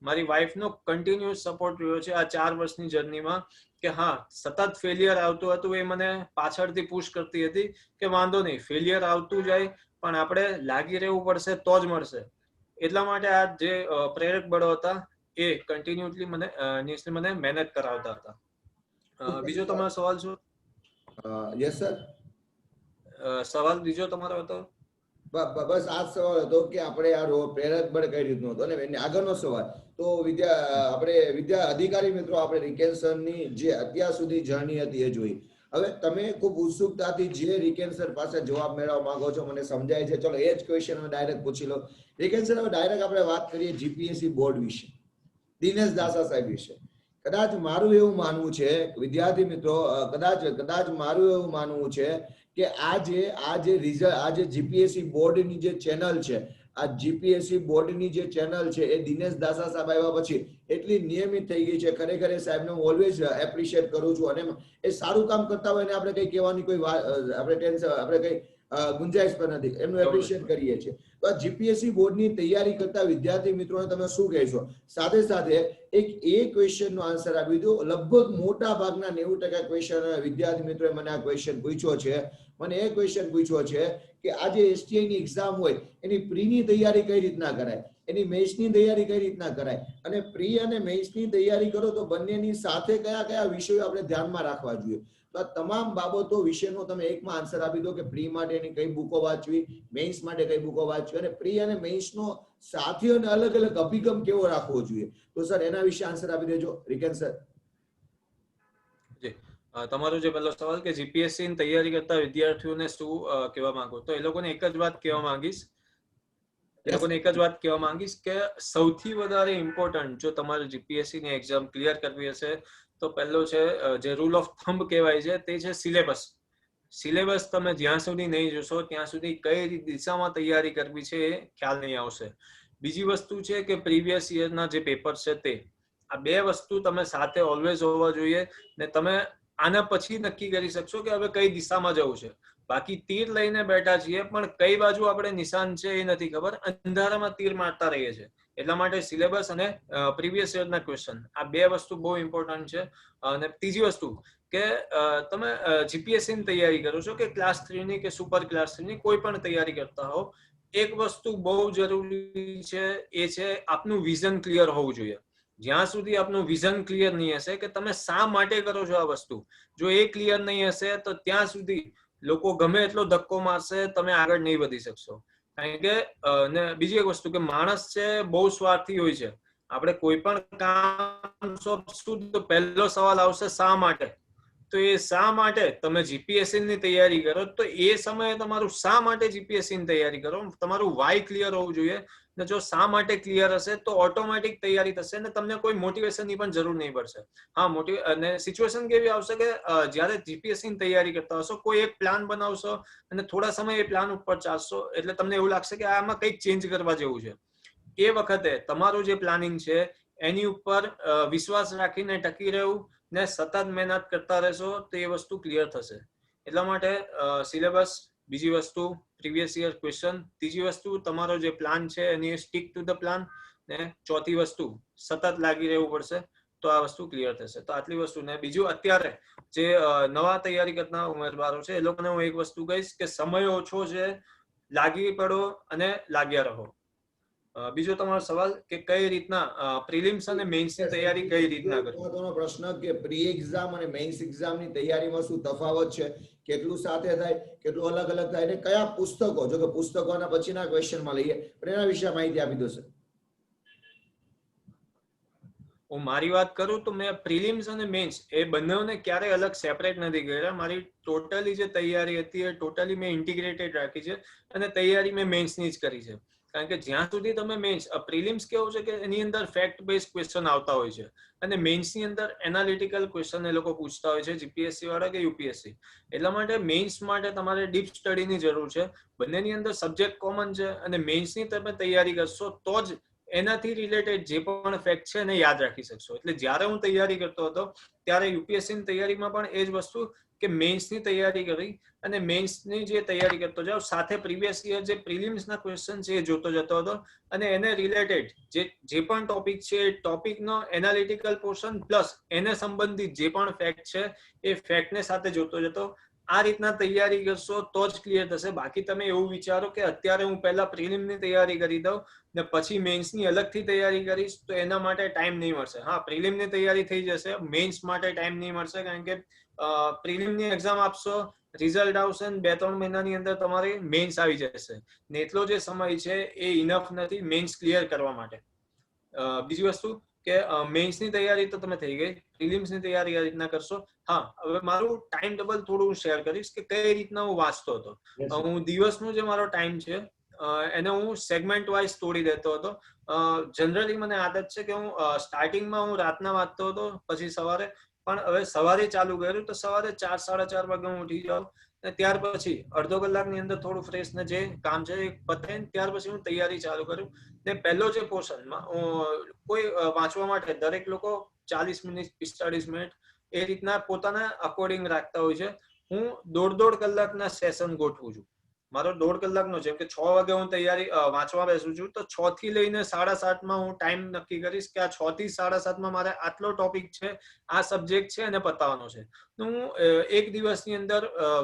મારી વાઈફનો કન્ટિન્યુઅસ સપોર્ટ રહ્યો છે આ 4 વર્ષની જર્નીમાં કે હા સતત ફેલિયર આવતું હતું, એ મને પાછળથી પુશ કરતી હતી કે વાંધો નહીં, ફેલિયર આવતું જાય પણ આપણે લાગી રહેવું પડશે તો જ મળશે. એટલા માટે આ જે પ્રેરક બળો હતા એ કન્ટિન્યુઅસલી મને મહેનત કરાવતા હતા. બીજો તમારો સવાલ શું? Yes sir. સવાલ બીજો તમારો હતો? બસ આ જ સવાલ હતો કે આપણે આ પ્રેરક બળ કઈ રીતનું હતું, અને આગળનો સવાલ તો આપણે અધિકારી મિત્રો આપણે રિકેન્સરની જે અત્યાર સુધી જર્ની હતી એ જોઈ. હવે તમે ખૂબ ઉત્સુકતાથી જે રિકેન્સર પાસે જવાબ મેળવવા માંગો છો મને સમજાય છે. ચલો એ જ ક્વેશ્ચન ડાયરેક્ટ પૂછી લો. રિકેન્સર હવે ડાયરેક્ટ આપણે વાત કરીએ જીપીએસસી બોર્ડ વિશે, દિનેશ દાસા સાહેબ વિશે. કદાચ મારું એવું માનવું છે વિદ્યાર્થી મિત્રો, કદાચ મારું એવું માનવું છે કે આ જે જીપીએસસી બોર્ડની જે ચેનલ છે, આ જીપીએસસી બોર્ડની જે ચેનલ છે એ દિનેશ દાસા સાહેબ આવ્યા પછી એટલી નિયમિત થઈ ગઈ છે. ખરેખર એ સાહેબને હું ઓલવેઝ એપ્રિશિએટ કરું છું, અને એ સારું કામ કરતા હોય ને આપણે કઈ કહેવાની કોઈ આપણે કઈ ગુંજાઈશ પણ નથી, એમનું એપ્રિશિએટ કરીએ છીએ. તો આ જીપીએસસી બોર્ડની તૈયારી કરતા વિદ્યાર્થી મિત્રોને તમે શું કહેશો? સાથે સાથે એ ક્વેશ્ચનનો આન્સર આપી દો. લગભગ મોટા ભાગના 90% ક્વેશ્ચન વિદ્યાર્થી મિત્રોએ મને આ ક્વેશ્ચન પૂછ્યો છે. મને એ ક્વેશ્ચન પૂછ્યો છે કે આ જે એસટીઆઈ ની એક્ઝામ હોય એની પ્રીની તૈયારી કઈ રીતના કરાય, એની મેઇન્સની તૈયારી કઈ રીતના કરાય, અને પ્રી અને મેઇન્સની તૈયારી કરો તો બંનેની સાથે કયા કયા વિષયો આપણે ધ્યાનમાં રાખવા જોઈએ. તો આ તમામ બાબતો વિશેનો તમે એકમાં આન્સર આપી દો કે પ્રી માટેની કઈ બુકો વાંચવી, મેઇન્સ માટે કઈ બુકો વાંચવી, અને પ્રી અને મેઇન્સનો સાથે અને અલગ અલગ અભિગમ કેવો રાખવો જોઈએ. તો સર એના વિશે આન્સર આપી દેજો રિકેન સર. તમારો જે પહેલો સવાલ કે જીપીએસસી ની તૈયારી કરતા વિદ્યાર્થીઓને શું કહેવા માંગો, તો એ લોકોને એક જ વાત કહેવા માંગીશ કે સૌથી વધારે ઇમ્પોર્ટન્ટ જો તમારે જીપીએસસી ની એક્ઝામ ક્લિયર કરવી હશે તો પહેલો છે જે રૂલ ઓફ થંબ કહેવાય છે તે છે સિલેબસ. સિલેબસ તમે જ્યાં સુધી નહીં જોશો ત્યાં સુધી કઈ દિશામાં તૈયારી કરવી છે એ ખ્યાલ નહીં આવશે. બીજી વસ્તુ છે કે પ્રીવિયસ યરના જે પેપર છે તે, આ બે વસ્તુ તમે સાથે ઓલવેઝ હોવા જોઈએ ને તમે આના પછી નક્કી કરી શકશો કે હવે કઈ દિશામાં જવું છે. બાકી તીર લઈને બેઠા છીએ પણ કઈ બાજુ આપણે નિશાન છે એ નથી ખબર, અંધારામાં તીર મારતા રહીએ છીએ. એટલા માટે સિલેબસ અને પ્રીવિયસ યરના ક્વેશ્ચન આ બે વસ્તુ બહુ ઇમ્પોર્ટન્ટ છે. અને ત્રીજી વસ્તુ કે તમે જીપીએસસી ની તૈયારી કરો છો કે ક્લાસ 3 ની કે સુપર ક્લાસ 3 ની કોઈ પણ તૈયારી કરતા હો, એક વસ્તુ બહુ જરૂરી છે એ છે આપનું વિઝન ક્લિયર હોવું જોઈએ. જ્યાં સુધી આપનું વિઝન ક્લિયર નહીં હશે કે તમે શા માટે કરો છો આ વસ્તુ, જો એ ક્લિયર નહીં હશે તો ત્યાં સુધી લોકો ગમે એટલો ધક્કો મારશે તમે આગળ નહીં વધી શકશો. કારણ કે બીજી એક વસ્તુ કે માણસ છે બહુ સ્વાર્થી હોય છે. આપણે કોઈ પણ કામ સોંપશું તો પહેલો સવાલ આવશે શા માટે. તો એ શા માટે તમે જીપીએસસી ની તૈયારી કરો તો એ સમયે તમારું શા માટે જીપીએસસી ની તૈયારી કરો, તમારું વાય ક્લિયર હોવું જોઈએ. ને જો શા માટે ક્લિયર હશે તો ઓટોમેટિક તૈયારી થશે ને તમને કોઈ મોટિવેશનની પણ જરૂર નહીં પડશે. હા, અને સિચ્યુએશન કેવી આવશે કે જ્યારે જીપીએસસી ની તૈયારી કરતા હશો કોઈ એક પ્લાન બનાવશો અને થોડા સમય એ પ્લાન ઉપર ચાલશો એટલે તમને એવું લાગશે કે આમાં કંઈક ચેન્જ કરવા જેવું છે. એ વખતે તમારું જે પ્લાનિંગ છે એની ઉપર વિશ્વાસ રાખીને ટકી રહેવું ને સતત મહેનત કરતા રહેશો તો એ વસ્તુ ક્લિયર થશે. એટલા માટે સિલેબસ, બીજી વસ્તુ પ્રીવિયસ યર ક્વેશ્ચન, ત્રીજી વસ્તુ તમારો જે પ્લાન છે એની સ્ટીક ટુ ધ પ્લાન, ને ચોથી વસ્તુ સતત લાગી રહેવું પડશે તો આ વસ્તુ ક્લિયર થશે. તો આટલી વસ્તુ. ને બીજું અત્યારે જે નવા તૈયારી કરતા ઉમેદવારો છે એ લોકોને હું એક વસ્તુ કહીશ કે સમય ઓછો છે, લાગી પડો અને લાગ્યા રહો. બીજો તમારો સવાલ કે કઈ રીતના પ્રિલિમ્સ અને મેઇન્સ ની તૈયારી કઈ રીતના કરવી. મહત્વનો પ્રશ્ન કે પ્રી એક્ઝામ અને મેઇન્સ એક્ઝામ ની તૈયારીમાં શું તફાવત છે, કેટલું સાથે થાય, કેટલું અલગ અલગ થાય, ને કયા પુસ્તકો, જો કે પુસ્તકોના પછીના ક્વેશ્ચનમાં લઈએ પણ એના વિશે માહિતી આપી દો સર. હું મારી વાત કરું તો મેં પ્રિલિમ્સ અને મેઇન્સ એ બંનેને ક્યારેય અલગ સેપરેટ નથી કર્યા. મારી ટોટલી જે તૈયારી હતી એ ટોટલી મેં ઇન્ટિગ્રેટેડ રાખી છે અને તૈયારી મેં મેઇન્સની જ કરી છે. કારણ કે જ્યાં સુધી તમે મેઇન્સ, પ્રિલિમ્સ કેવું છે કે એની અંદર ફેક્ટ બેઝ ક્વેશ્ચન આવતા હોય છે અને મેઇન્સની અંદર એનાલિટિકલ ક્વેશ્ચન એ લોકો પૂછતા હોય છે, જીપીએસસી વાળા કે યુપીએસસી. એટલા માટે મેઇન્સ માટે તમારે ડીપ સ્ટડીની જરૂર છે. બંનેની અંદર સબ્જેક્ટ કોમન છે અને મેઇન્સની તમે તૈયારી કરશો તો જ એનાથી રિલેટેડ જે પણ ફેક્ટ છે એને યાદ રાખી શકશો. એટલે જ્યારે હું તૈયારી કરતો હતો ત્યારે યુપીએસસી ની તૈયારીમાં પણ એ જ વસ્તુ કે મેઇન્સની તૈયારી કરી અને મેઇન્સની જે તૈયારી કરતો જાવ સાથે પ્રીવિયસ યર જે પ્રિલિમ્સના ક્વેશ્ચન છે એ જોતો જતો હતો અને એને રિલેટેડ જે પણ ટોપિક છે એ ટોપિકનો એનાલિટિકલ પોર્શન પ્લસ એને સંબંધિત જે પણ ફેક્ટ છે એ ફેક્ટને સાથે જોતો જતો આ રીતના તૈયારી કરશો તો જ ક્લિયર થશે. બાકી તમે એવું વિચારો કે અત્યારે હું પહેલા પ્રિલિમની તૈયારી કરી દઉં ને પછી મેન્સની અલગથી તૈયારી કરીશ તો એના માટે ટાઈમ નહીં મળશે. હા, પ્રિલિમની તૈયારી થઈ જશે, મેન્સ માટે ટાઈમ નહીં મળશે, કારણ કે પ્રિલિમની એક્ઝામ આપશો, રિઝલ્ટ આવશે ને 2-3 મહિનાની અંદર તમારી મેન્સ આવી જશે ને એટલો જે સમય છે એ ઇનફ નથી મેન્સ ક્લિયર કરવા માટે. બીજી વસ્તુ કે મેન્સની તૈયારી તો તમે થઈ ગઈ, પ્રિલિમ્સની તૈયારી આ રીતના કરશો. હા, હવે મારું ટાઈમ ટેબલ થોડું શેર કરીશ કે કઈ રીતના હું વાંચતો હતો. હું દિવસનો જે મારો ટાઈમ છે એને હું સેગમેન્ટ વાઇઝ તોડી દેતો હતો. જનરલી મને આદત છે કે હું સ્ટાર્ટિંગમાં હું રાતના વાંચતો હતો, પછી સવારે, પણ હવે સવારે ચાલુ કર્યું તો સવારે 4-4:30 વાગે હું ઉઠી જાઉં ને ત્યાર પછી અડધો કલાકની અંદર થોડું ફ્રેશ ને જે કામ છે એ પતે ત્યાર પછી હું તૈયારી ચાલુ કરું. ને પહેલો જે પોર્શનમાં કોઈ વાંચવા માટે દરેક લોકો 40 મિનિટ 45 મિનિટ એ રીતના પોતાના અકોર્ડિંગ રાખતા હોય છે. હું 1.5 કલાકના સેશન ગોઠવું છું. મારો 1.5 કલાકનો, જેમ કે 6 વાગે હું તૈયારી વાંચવા બેસું છું તો 6 થી લઈને 7:30 હું ટાઈમ નક્કી કરીશ કે આ 6 થી 7:30 મારે આટલો ટોપિક છે, આ સબ્જેક્ટ છે અને પતાવવાનો છે. તો હું એક દિવસની અંદર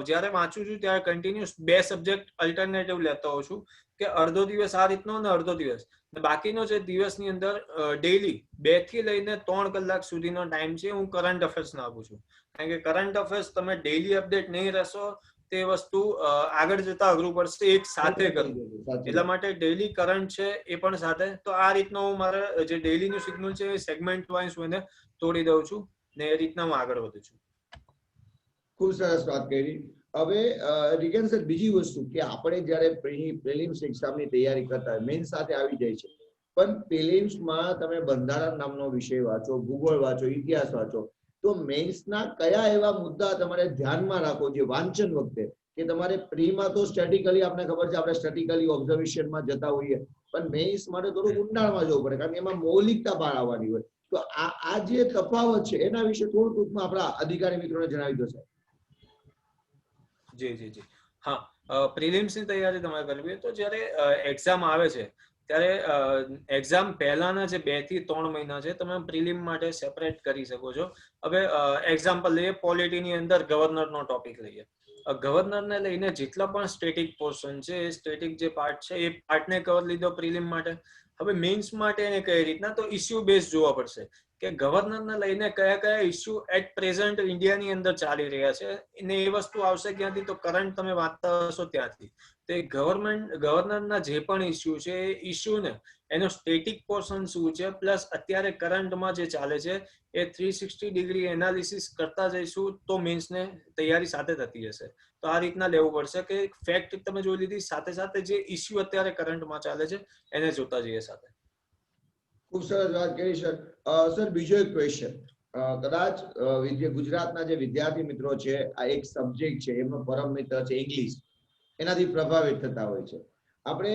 જ્યારે વાંચું છું ત્યારે કન્ટિન્યુઅસ 2 સબ્જેક્ટ અલ્ટરનેટિવ લેતો હોઉં છું કે અડધો દિવસ આ રીતનો અને અડધો દિવસ. બાકીનો જે દિવસની અંદર ડેઈલી 2 થી લઈને 3 કલાક સુધીનો ટાઈમ છે હું કરંટ અફેર્સને આપું છું. કારણ કે કરંટ અફેર્સ તમે ડેઈલી અપડેટ નહીં રહેશો તે વસ્તુ આગળ જતા અઘરું પડશે એક સાથે કરવું. એટલા માટે ડેઈલી કરંટ છે એ પણ સાથે. તો આ રીતનો હું મારા જે ડેઈલીનું શેડ્યુલ છે એ સેગમેન્ટ વાઇઝ હું એને તોડી દઉં છું ને એ રીતના હું આગળ વધું છું. ખૂબ સરસ વાત કરી. હવે રિગન સર, બીજી વસ્તુ કે આપણે જ્યારે પ્રિલિમ્સ એક્ઝામની તૈયારી કરતા હોય, મેઇન્સ સાથે આવી જાય છે, પણ પ્રિલિમ્સમાં તમે બંધારણ નામનો વિષય વાંચો, ભૂગોળ વાંચો, ઇતિહાસ વાંચો, તો મેઇન્સના કયા એવા મુદ્દા તમારે ધ્યાનમાં રાખો જે વાંચન વખતે, કે તમારે પ્રીમાં તો સ્ટેટિકલી આપણે ખબર છે, આપણે સ્ટેટિકલી ઓબ્ઝર્વેશનમાં જતા હોઈએ, પણ મેઇન્સ માટે થોડું ઊંડાણમાં જવું પડે કારણ કે એમાં મૌલિકતા બહાર આવવાની હોય. તો આ જે તફાવત છે એના વિશે થોડું ટૂંકમાં આપણા અધિકારી મિત્રોને જણાવી દો સાહેબ. જી. હા, પ્રિલિમ્સની તૈયારી તમારે કરવી હોય તો જ્યારે એક્ઝામ આવે છે ત્યારે એક્ઝામ પહેલાના જે 2 થી 3 મહિના છે તમે પ્રિલિમ માટે સેપરેટ કરી શકો છો. હવે એક્ઝામ્પલ લઈએ, પોલિટીની અંદર ગવર્નરનો ટોપિક લઈએ. ગવર્નરને લઈને જેટલા પણ સ્ટેટિક પોર્શન છે એ સ્ટેટિક જે પાર્ટ છે એ પાર્ટને કવર લીધો પ્રિલિમ માટે. હવે મેઇન્સ માટે એને કઈ રીતના, તો ઇસ્યુ બેઝ જોવા પડશે કે ગવર્નરને લઈને કયા કયા ઇસ્યુ એટ પ્રેઝન્ટ ઇન્ડિયાની અંદર ચાલી રહ્યા છે ને એ વસ્તુ આવશે ક્યાંથી, તો કરંટ તમે વાંચતા હશો ત્યાંથી. તો એ ગવર્નરના જે પણ ઇસ્યુ છે એ ઇસ્યુને એનો સ્ટેટિક પોર્શન શું છે પ્લસ અત્યારે કરંટમાં જે ચાલે છે એ 360 ડિગ્રી એનાલિસિસ કરતા જઈશું તો મેન્સને તૈયારી સાથે થતી જશે. તો આ રીતના લેવું પડશે કે ફેક્ટ તમે જોઈ લીધી, સાથે સાથે જે ઇસ્યુ અત્યારે કરંટમાં ચાલે છે એને જોતા જઈએ સાથે. ખૂબ સરસ વાત કરી સર. સર, બીજો એક ક્વેશ્ચન, કદાચ ગુજરાતના જે વિદ્યાર્થી મિત્રો છે, આ એક સબ્જેક્ટ છે એમનો પરમ મિત્ર છે ઇંગ્લિશ, એનાથી પ્રભાવિત થતા હોય છે. આપણે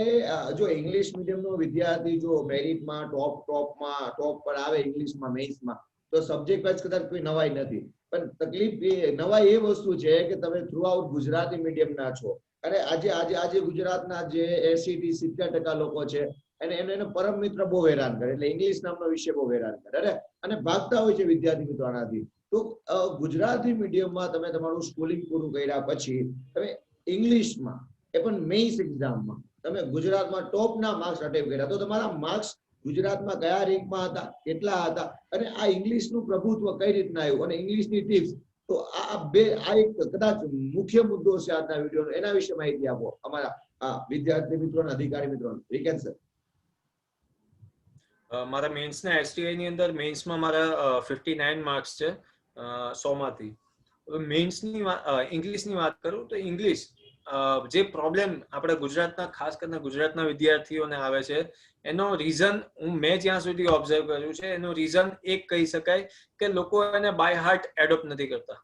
જો ઇંગ્લિશ મીડિયમનો વિદ્યાર્થી જો મેરિટમાં ટોપ પર આવે ઇંગ્લિશમાં મેઇન્સમાં, તો સબ્જેક્ટ વાઇઝ કદાચ કોઈ નવાઈ નથી, પણ તકલીફ નવાઈ એ વસ્તુ છે કે તમે થ્રુ આઉટ ગુજરાતી મીડિયમના છો અને આજે ગુજરાતના જે 80-70% લોકો છે એને પરમ મિત્ર બહુ હેરાન કરે, એટલે ઇંગ્લિશ નામનો વિષય બહુ હેરાન કરે અને ભાગતા હોય છે વિદ્યાર્થી મિત્રો આનાથી. તો ગુજરાતી મીડિયમમાં તમે તમારું સ્કૂલિંગ પૂરું કર્યા પછી તમે ઇંગ્લિશમાં એ પણ મેઇન્સ એક્ઝામમાં તમે ગુજરાતમાં ટોપના માર્ક્સ અટેમ્પ કર્યા, તો તમારા માર્ક્સ ગુજરાતમાં કયા રેન્કમાં હતા, કેટલા હતા, અને આ ઇંગ્લિશનું પ્રભુત્વ કઈ રીતના આવ્યું અને ઇંગ્લિશની ટિપ્સ, તો આ એક કદાચ મુખ્ય મુદ્દો છે આજના વિડીયોનો, એના વિશે માહિતી આપો અમારા વિદ્યાર્થી મિત્રોને, અધિકારી મિત્રોને. રિકેન સર. મારા મેન્સના એસટીઆઈ ની અંદર મેન્સમાં મારા 59 માર્ક્સ છે 100 માંથી. મેન્સની ઇંગ્લિશની વાત કરું તો ઇંગ્લિશ જે પ્રોબ્લેમ આપણે ગુજરાતના ખાસ કરીને ગુજરાતના વિદ્યાર્થીઓને આવે છે એનો રીઝન મેં જ્યાં સુધી ઓબ્ઝર્વ કર્યું છે એનું રીઝન એક કહી શકાય કે લોકો એને બાય હાર્ટ એડોપ્ટ નથી કરતા.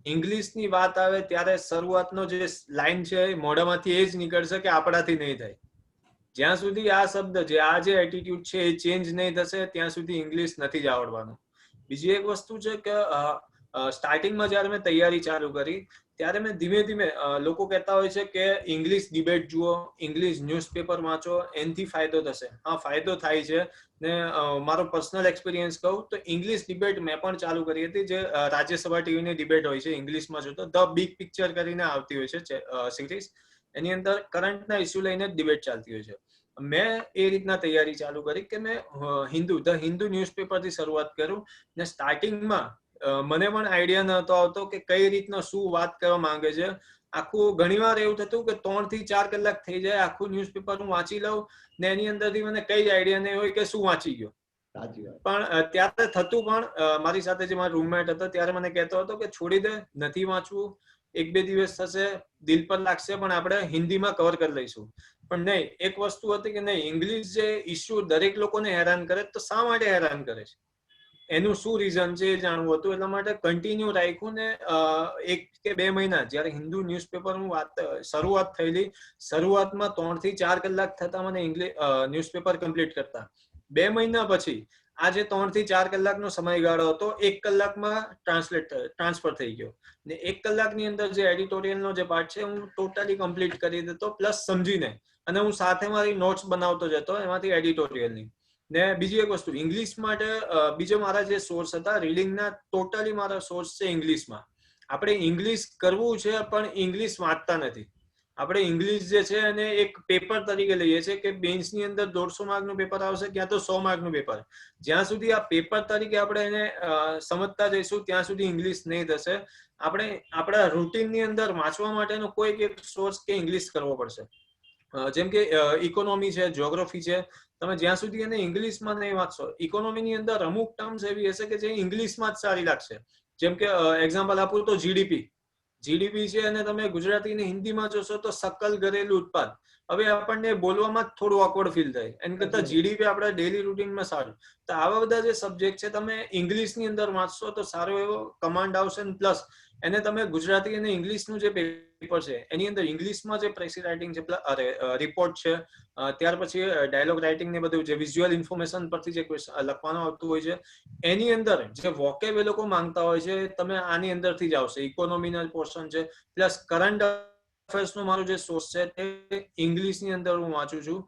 ઇંગ્લિશની વાત આવે ત્યારે શરૂઆતનો જે લાઈન છે મોઢામાંથી એ જ નીકળશે કે આપણાથી નહીં થાય. જ્યાં સુધી આ શબ્દ જે આ જે એટીટ્યુડ છે એ ચેન્જ નહીં થશે ત્યાં સુધી ઇંગ્લિશ નથી જ આવડવાનું. બીજી એક વસ્તુ છે કે સ્ટાર્ટિંગમાં જ્યારે મેં તૈયારી ચાલુ કરી ત્યારે મેં ધીમે ધીમે લોકો કહેતા હોય છે કે ઇંગ્લિશ ડિબેટ જુઓ, ઇંગ્લિશ ન્યૂઝપેપર વાંચો, એનાથી ફાયદો થશે. હા, ફાયદો થાય છે ને મારો પર્સનલ એક્સપિરિયન્સ કહું તો ઇંગ્લિશ ડિબેટ મેં પણ ચાલુ કરી હતી, જે રાજ્યસભા ટીવીની ડિબેટ હોય છે ઇંગ્લિશમાં જોતો, ધ બિગ પિક્ચર કરીને આવતી હોય છે સિરીઝ. એની અંદર કરંટના ઇસ્યુ લઈને જ ડિબેટ ચાલતી હોય છે. મેં એ રીતના તૈયારી ચાલુ કરી કે મેં ધ હિન્દુ ન્યૂઝપેપરથી શરૂઆત કરું ને સ્ટાર્ટિંગમાં મને પણ આઈડિયા નહોતો આવતો કે કઈ રીતના શું વાત કરવા માંગે છે. આખું ઘણીવાર એવું થતું કે 3 થી 4 કલાક થઈ જાય, આખું ન્યૂઝપેપર હું વાંચી લઉં ને એની અંદરથી મને કઈ જ આઈડિયા નહીં હોય કે શું વાંચી ગયો. પણ ત્યારે થતું પણ મારી સાથે જે મારો રૂમમેટ હતો ત્યારે મને કહેતો હતો કે છોડી દે, નથી વાંચવું, 1-2 દિવસ થશે, દિલ પર લાગશે, પણ આપણે હિન્દીમાં કવર કરી લઈશું. પણ નહીં, એક વસ્તુ હતી કે નહીં, ઇંગ્લિશ જે ઇસ્યુ દરેક લોકોને હેરાન કરે તો શા માટે હેરાન કરે છે, એનું શું રીઝન છે એ જાણવું હતું. એટલા માટે કન્ટિન્યુ રાખ્યું ને 1 કે 2 મહિના જ્યારે હિન્દુ ન્યૂઝપેપર શરૂઆત થયેલી, શરૂઆતમાં 3 થી 4 કલાક થતા મને ઇંગ્લિશ ન્યૂઝપેપર કમ્પ્લીટ કરતા. 2 મહિના પછી આ જે 3 થી 4 કલાકનો સમયગાળો હતો 1 કલાકમાં ટ્રાન્સફર થઈ ગયો ને 1 કલાકની અંદર જે એડિટોરિયલનો જે પાર્ટ છે હું ટોટલી કમ્પ્લીટ કરી દેતો, પ્લસ સમજીને, અને હું સાથે મારી નોટ્સ બનાવતો જતો એમાંથી એડિટોરિયલની. ને બીજી એક વસ્તુ, ઇંગ્લિશ માટે બીજો મારા જે સોર્સ હતા રીડિંગના, ટોટલી મારા સોર્સ છે ઇંગ્લિશમાં. આપણે ઇંગ્લિશ કરવું છે પણ ઇંગ્લિશ વાંચતા નથી. આપણે ઇંગ્લિશ જે છે એને એક પેપર તરીકે લઈએ છીએ કે બેન્ચની અંદર 150 માર્કનું પેપર આવશે ક્યાં તો 100 માર્કનું પેપર. જ્યાં સુધી આ પેપર તરીકે આપણે એને સમજતા જઈશું ત્યાં સુધી ઇંગ્લિશ નહીં થશે. આપણે આપણા રૂટીનની અંદર વાંચવા માટેનો કોઈ એક સોર્સ કે ઇંગ્લિશ કરવો પડશે. જેમ કે ઇકોનોમી છે, જ્યોગ્રાફી છે, તમે જ્યાં સુધી એને ઇંગ્લિશમાં નહીં વાંચશો, ઇકોનોમીની અંદર અમુક ટર્મ્સ એવી હશે કે જે ઇંગ્લિશમાં જ સારી લાગશે. જેમ કે એક્ઝામ્પલ આપું તો જીડીપી છે અને તમે ગુજરાતી ને હિન્દીમાં જોશો તો સકલ ઘરેલું ઉત્પાદ. હવે આપણને બોલવામાં જ થોડું ઓકવર્ડ ફીલ થાય, એના કરતા જીડીપી આપણા ડેલી રૂટીનમાં સારું. તો આવા બધા જે સબ્જેક્ટ છે તમે ઇંગ્લિશની અંદર વાંચશો તો સારો એવો કમાન્ડ આવશે. પ્લસ એને તમે ગુજરાતી અને ઇંગ્લિશનું જે પેપર છે એની અંદર ઇંગ્લિશમાં જે પ્રેસી રાઇટિંગ છે, રિપોર્ટ છે, ત્યાર પછી ડાયલોગ રાઇટિંગ ને બધું જે વિઝ્યુઅલ ઇન્ફોર્મેશન પરથી જે લખવાનું આવતું હોય છે એની અંદર જે વોકેબ એ લોકો માંગતા હોય છે તમે આની અંદરથી જ આવશે. ઇકોનોમીના પોર્શન છે, પ્લસ કરંટ અફેર્સનો મારો જે સોર્સ છે તે ઇંગ્લિશની અંદર હું વાંચું છું.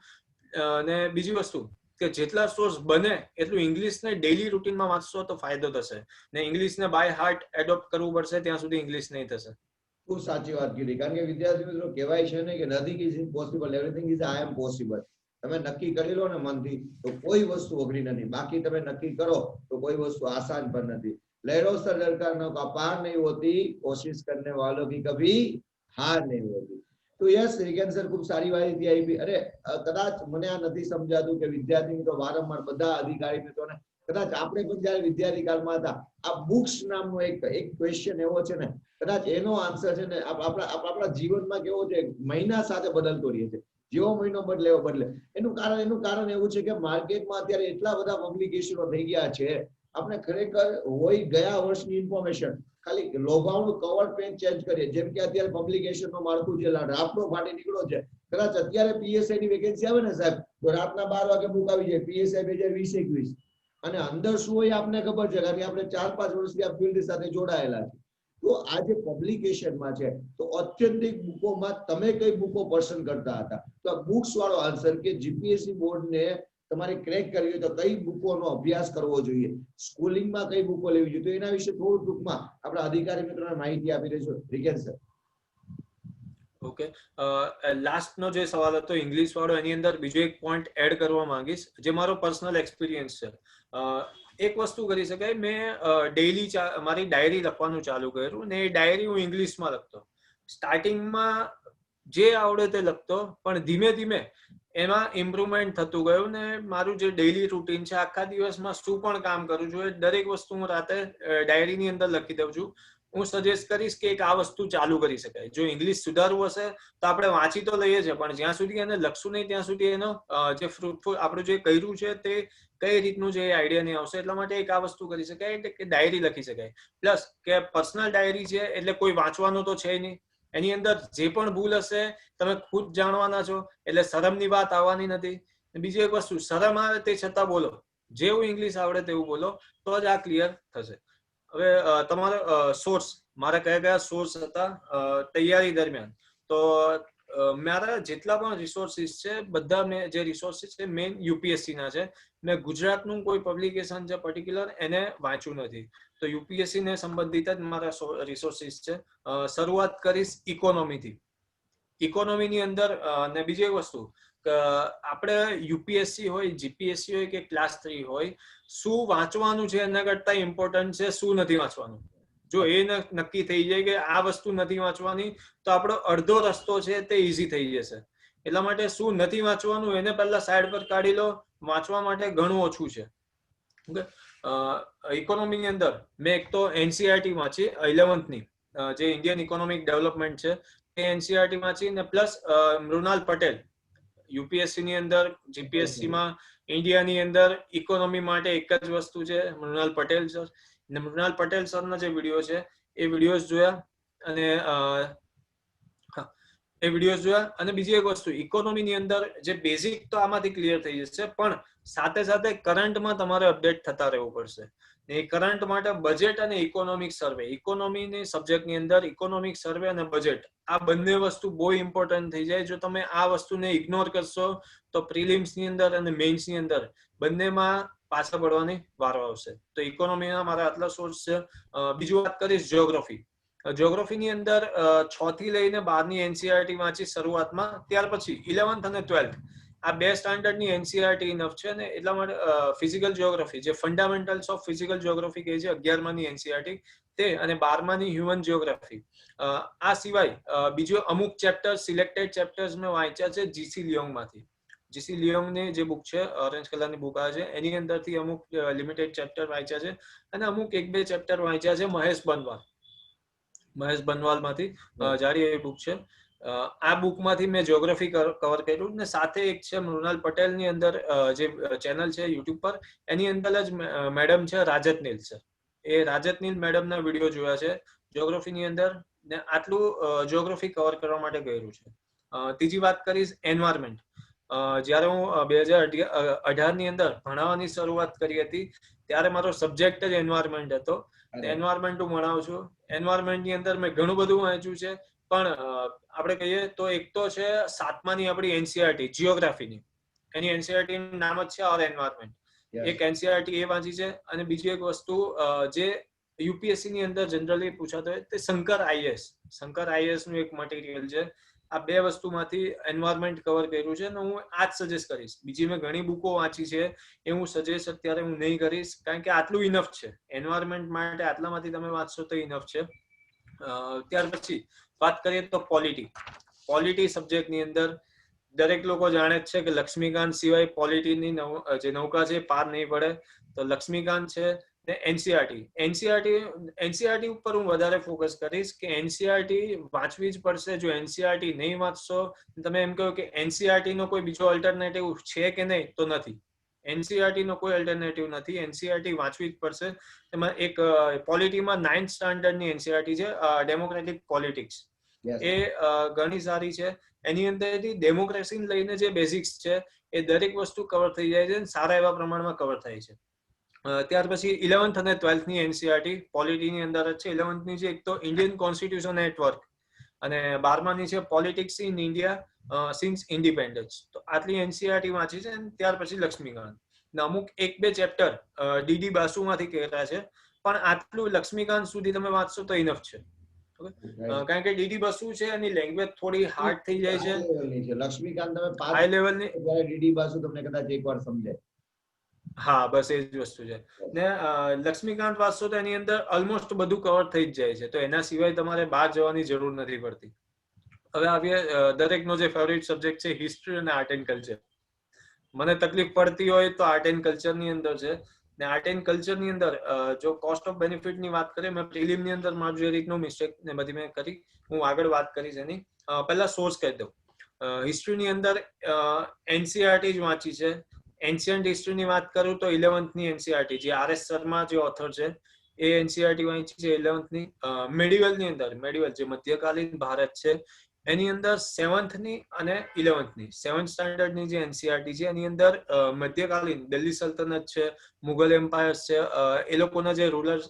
અને બીજી વસ્તુ કે જેટલા સોર્સ બને એટલું ઇંગ્લિશને ડેલી રૂટીનમાં વાંચશો તો ફાયદો થશે ને ઇંગ્લિશને બાય હાર્ટ એડોપ્ટ કરવું પડશે ત્યાં સુધી ઇંગ્લિશ નહીં થશે. ખૂબ સાચી વાત કીધી, કારણ કે વિદ્યાર્થી મિત્રો કહેવાય છે ને કે nothing is impossible, everything is I am possible. તમે નક્કી કરી લો ને મનથી તો કોઈ વસ્તુ અઘરી નથી, બાકી તમે નક્કી કરો તો કોઈ વસ્તુ આસાન પણ નથી. લહેરોं से डरकर न पार नहीं होती, कोशिश करने वालों की कभी हार नहीं होती. તો યસ રિકેન સર ખૂબ સારી માહિતી આપી. અરે કદાચ મને આ નથી સમજાતું કે વિદ્યાર્થી મિત્રો વારંવાર બધા અધિકારી મિત્રોને, કદાચ આપણે પણ જયારે વિદ્યાર્થી કાળમાં હતા આ બુક્સ નામનો એક ક્વેશ્ચન એવો છે ને, કદાચ એનો આન્સર છે ને આપણા જીવનમાં કેવો છે મહિના સાથે બદલતો રહે છે, જેવો મહિનો બદલે એવો બદલે. એનું કારણ એવું છે કે માર્કેટમાં અત્યારે એટલા બધા પબ્લિકેશનો થઈ ગયા છે, આપણે ખરેખર હોય ગયા વર્ષની ઇન્ફોર્મેશન ખાલી લોભાવનું કવર પેજ ચેન્જ કરીએ. જેમ કે અત્યારે પબ્લિકેશન નું માળખું જે રાતનો ફાટી નીકળ્યો છે, કદાચ અત્યારે પીએસઆઈ ની વેકેન્સી આવે ને સાહેબ તો રાતના 12 વાગે બુક આવી જાય પીએસઆઈ 2020-21, અને અંદર શું હોય આપને ખબર છે કારણ કે આપણે 4-5 વર્ષથી આ ફિલ્ડ સાથે જોડાયેલા છે. તો આ જે પબ્લિકેશનમાં છે તો અત્યંતિક બુકોમાં તમે કઈ બુકો પસંદ કરતા હતા? તો આ બુક્સ વાળો આન્સર કે જીપીએસસી બોર્ડને તમારે ક્રેક કરવી હોય તો કઈ બુકોનો અભ્યાસ કરવો જોઈએ, સ્કૂલિંગમાં કઈ બુકો લેવી જોઈએ, તો એના વિશે થોડું ટૂંકમાં આપણા અધિકારી મિત્રોને માહિતી આપી દેજો રિકેન સર. ઓકે, લાસ્ટ નો જે સવાલ હતો ઇંગ્લિશ વાળો, એની અંદર બીજો એક પોઈન્ટ એડ કરવા માંગીશ જે મારો પર્સનલ એક્સપિરિયન્સ છે. એક વસ્તુ કરી શકાય, મેં ડેઈલી મારી ડાયરી લખવાનું ચાલુ કર્યું ને એ ડાયરી હું ઇંગ્લિશમાં લખતો. સ્ટાર્ટિંગમાં જે આવડે તે લખતો, પણ ધીમે ધીમે એમાં ઇમ્પ્રુવમેન્ટ થતું ગયું ને મારું જે ડેઈલી રૂટીન છે, આખા દિવસમાં શું પણ કામ કરું છું એ દરેક વસ્તુ હું રાતે ડાયરીની અંદર લખી દઉં છું. હું સજેસ્ટ કરીશ કે એક આ વસ્તુ ચાલુ કરી શકાય. જો ઇંગ્લિશ સુધારવું હશે તો આપણે વાંચી તો લઈએ છીએ, પણ જ્યાં સુધી એને લખશું નહીં ત્યાં સુધી એનો જે ફ્રૂટફુલ આપણું જે કર્યું છે તે કઈ રીતનું જે આઈડિયા નહીં આવશે. એટલા માટે એક આ વસ્તુ કરી શકાય કે ડાયરી લખી શકાય. પ્લસ કે પર્સનલ ડાયરી છે એટલે કોઈ વાંચવાનું તો છે નહીં, એની અંદર જે પણ ભૂલ હશે તમે ખુદ જાણવાના છો એટલે શરમની વાત આવવાની નથી. બીજી એક વસ્તુ, શરમ આવે તે છતાં બોલો, જેવું ઇંગ્લિશ આવડે તેવું બોલો તો જ આ ક્લિયર થશે. હવે તમારો સોર્સ, મારા કયા કયા સોર્સ હતા તૈયારી દરમિયાન, તો મારા જેટલા પણ રિસોર્સિસ છે બધા મેં જે રિસોર્સિસ છે મેઇન યુપીએસસી ના છે. મેં ગુજરાતનું કોઈ પબ્લિકેશન છે પર્ટિક્યુલર એને વાંચ્યું નથી, તો યુપીએસસી ને સંબંધિત જ મારા રિસોર્સિસ છે. શરૂઆત કરીશ ઇકોનોમીથી. ઇકોનોમીની અંદર ને બીજી એક વસ્તુ કે આપણે યુપીએસસી હોય, જીપીએસસી હોય કે ક્લાસ 3 હોય, શું વાંચવાનું છે એના કરતા ઇમ્પોર્ટન્ટ છે શું નથી વાંચવાનું. જો એ નક્કી થઈ જાય કે આ વસ્તુ નથી વાંચવાની તો આપણો અડધો રસ્તો છે તે ઈઝી થઈ જશે. એટલા માટે શું નથી વાંચવાનું એને પહેલા સાઈડ પર કાઢી લો, વાંચવા માટે ઘણું ઓછું છે. ઇકોનોમીની અંદર મેં એક તો એનસીઆરટી વાંચી 11th ની, જે ઇન્ડિયન ઇકોનોમિક ડેવલપમેન્ટ છે એ એનસીઆરટી વાંચી, ને પ્લસ મૃણાલ પટેલ યુપીએસસી ની અંદર, જીપીએસસી માં ઇન્ડિયાની અંદર ઇકોનોમી માટે એક જ વસ્તુ છે મૃણાલ પટેલ સર. ને મૃણાલ પટેલ સરના જે વિડીયો છે એ વિડીયોઝ જોયા, અને એ વિડીયોઝ જોયા. અને બીજી એક વસ્તુ, ઇકોનોમીની અંદર જે બેઝિક તો આમાંથી ક્લિયર થઈ જશે, પણ સાથે સાથે કરંટમાં તમારે અપડેટ થતા રહેવું પડશે. એ કરંટ માટે બજેટ અને ઇકોનોમિક સર્વે, ઇકોનોમીની સબ્જેક્ટની અંદર ઇકોનોમિક સર્વે અને બજેટ, આ બંને વસ્તુ બહુ ઇમ્પોર્ટન્ટ થઈ જાય. જો તમે આ વસ્તુને ઇગ્નોર કરશો તો પ્રિલિમ્સની અંદર અને મેઇન્સની અંદર બંનેમાં પાછા પડવાની વારો આવશે. તો ઇકોનોમીના મારા આટલા સોર્સ છે. બીજું વાત કરીશ જ્યોગ્રાફી. જ્યોગ્રાફીની અંદર 6 થી લઈને 12 ની એનસીઆરટી વાંચી શરૂઆતમાં, ત્યાર પછી 11th અને 12th આ 2 સ્ટાન્ડર્ડની એનસીઆરટી ઇનફ છે ને, એટલા માટે ફિઝિકલ જ્યોગ્રાફી જે ફંડામેન્ટલ્સ ઓફ ફિઝિકલ જ્યોગ્રાફી કહે છે 11માની એનસીઆરટી તે, અને 12માની હ્યુમન જ્યોગ્રાફી. આ સિવાય બીજો અમુક ચેપ્ટર, સિલેક્ટેડ ચેપ્ટર્સ મેં વાંચ્યા છે જીસી લિયોંગમાંથી. જીસી લિયોંગની જે બુક છે, ઓરેન્જ કલરની બુક આવે છે, એની અંદરથી અમુક લિમિટેડ ચેપ્ટર વાંચ્યા છે, અને અમુક 1-2 ચેપ્ટર વાંચ્યા છે મહેશ બનવાલમાંથી, જાડી એવી બુક છે. આ બુકમાંથી મેં જ્યોગ્રાફી કવર કર્યું, ને સાથે એક છે મૃણાલ પટેલની અંદર જે ચેનલ છે યુટ્યુબ પર, એની અંદર જ મેડમ છે રાજત નીલ સર. એ રાજત નીલ મેડમના વિડીયો જોયા છે જ્યોગ્રાફીની અંદર, ને આટલું જ્યોગ્રાફી કવર કરવા માટે કર્યું છે. ત્રીજી વાત કરીશ એન્વાયરમેન્ટ. જ્યારે હું 2018 ની અંદર ભણાવવાની શરૂઆત કરી હતી ત્યારે મારો સબ્જેક્ટ જ એન્વાયરમેન્ટ હતો. એન્વાયરમેન્ટ હું ભણાવું છું. એન્વાયરમેન્ટની અંદર મેં ઘણું બધું વાંચ્યું છે, પણ આપણે કહીએ તો એક તો છે 7માની આપણી એનસીઆરટી જીઓગ્રાફીની, એની એનસીઆરટી નામ જ છે ઓર એન્વાયરમેન્ટ. એક એનસીઆરટી એ વાંચી છે, અને બીજી એક વસ્તુ જે યુપીએસસી ની અંદર જનરલી પૂછાતો હોય તે શંકર આઈએએસ નું એક મટીરિયલ છે. આ 2 વસ્તુમાંથી એન્વાયરમેન્ટ કવર કર્યું છે, અને હું આ જ સજેસ્ટ કરીશ. બીજી મેં ઘણી બુકો વાંચી છે એ હું સજેસ્ટ અત્યારે હું નહીં કરીશ, કારણ કે આટલું ઇનફ છે એન્વાયરમેન્ટ માટે. આટલામાંથી તમે વાંચશો તો ઇનફ છે. ત્યાર પછી વાત કરીએ તો પોલિટી સબ્જેક્ટની અંદર દરેક લોકો જાણે જ છે કે લક્ષ્મીકાંત સિવાય પોલિટીની જે નૌકા છે પાર નહીં પડે. તો લક્ષ્મીકાંત છે ને એનસીઆરટી ઉપર હું વધારે ફોકસ કરીશ કે એનસીઆરટી વાંચવી જ પડશે. જો એનસીઆરટી નહીં વાંચશો, તમે એમ કહો કે એનસીઆરટી નો કોઈ બીજો અલ્ટરનેટિવ છે કે નહીં, તો નથી. એનસીઆરટી નો કોઈ અલ્ટરનેટિવ નથી, એનસીઆરટી વાંચવી જ પડશે. એમાં એક પોલિટીમાં 9th સ્ટાન્ડર્ડની એનસીઆરટી છે ડેમોક્રેટિક પોલિટિક્સ, એ ઘણી સારી છે. એની અંદરથી ડેમોક્રેસીને લઈને જે બેઝિક્સ છે એ દરેક વસ્તુ કવર થઈ જાય છે, સારા એવા પ્રમાણમાં કવર થાય છે. ત્યાર પછી 11th અને 12th ની એનસીઆરટી પોલિટીની અંદર જ છે. 11th ની છે એક તો ઇન્ડિયન કોન્સ્ટિટ્યુશન એટ વર્ક, અને 12માની છે politics in India since independence. તો આટલી એનસીઆરટી વાંચી છે. ત્યાર પછી લક્ષ્મીકાંત, અમુક 1-2 ચેપ્ટર ડીડી બાસુમાંથી કહેતા છે, પણ આટલું લક્ષ્મીકાંત સુધી તમે વાંચશો તો ઇનફ છે. કારણ કે ડીડી બાસુ છે એની લેંગ્વેજ થોડી હાર્ડ થઈ જાય છે. લક્ષ્મીકાંત તમે હાઈ લેવલની, ડીડી બાસુ તમને કદાચ એકવાર સમજાય. હા, બસ એ જ વસ્તુ છે. ને લક્ષ્મીકાંત વાંચશો તો એની અંદર ઓલમોસ્ટ બધું કવર થઈ જ જાય છે, તો એના સિવાય તમારે બહાર જવાની જરૂર નથી પડતી. હવે આવીએ દરેકનો જે ફેવરિટ સબ્જેક્ટ છે હિસ્ટ્રી અને આર્ટ એન્ડ કલ્ચર. મને તકલીફ પડતી હોય તો આર્ટ એન્ડ કલ્ચર ની અંદર છે. ને આર્ટ એન્ડ કલ્ચર ની અંદર જો કોસ્ટ ઓફ બેનિફિટ ની વાત કરીએ, મેં પ્રિલિમ ની અંદર મારું જે રીતનું મિસ્ટેક ને બધી મેં કરી, હું આગળ વાત કરીશ એની. પહેલા સોર્સ કહી દઉં. હિસ્ટ્રી ની અંદર એનસીઆરટી જ વાંચી છે. એન્શિયન્ટ હિસ્ટ્રી ની વાત કરું તો 11th ની એનસીઆરટી જે આર.એસ. શર્મા જે ઓથર છે એ એનસીઆરટી વાંચી છે 11th ની. મેડિવલ ની અંદર, મેડિવલ જે મધ્યકાલીન ભારત છે એની અંદર 7th ની અને 11th ની 7th સ્ટાન્ડર્ડ ની જે એનસીઆરટી છે એની અંદર મધ્યકાલીન દિલ્હી સલ્તનત છે, મુઘલ એમ્પાયર છે, એ લોકોના જે રૂલર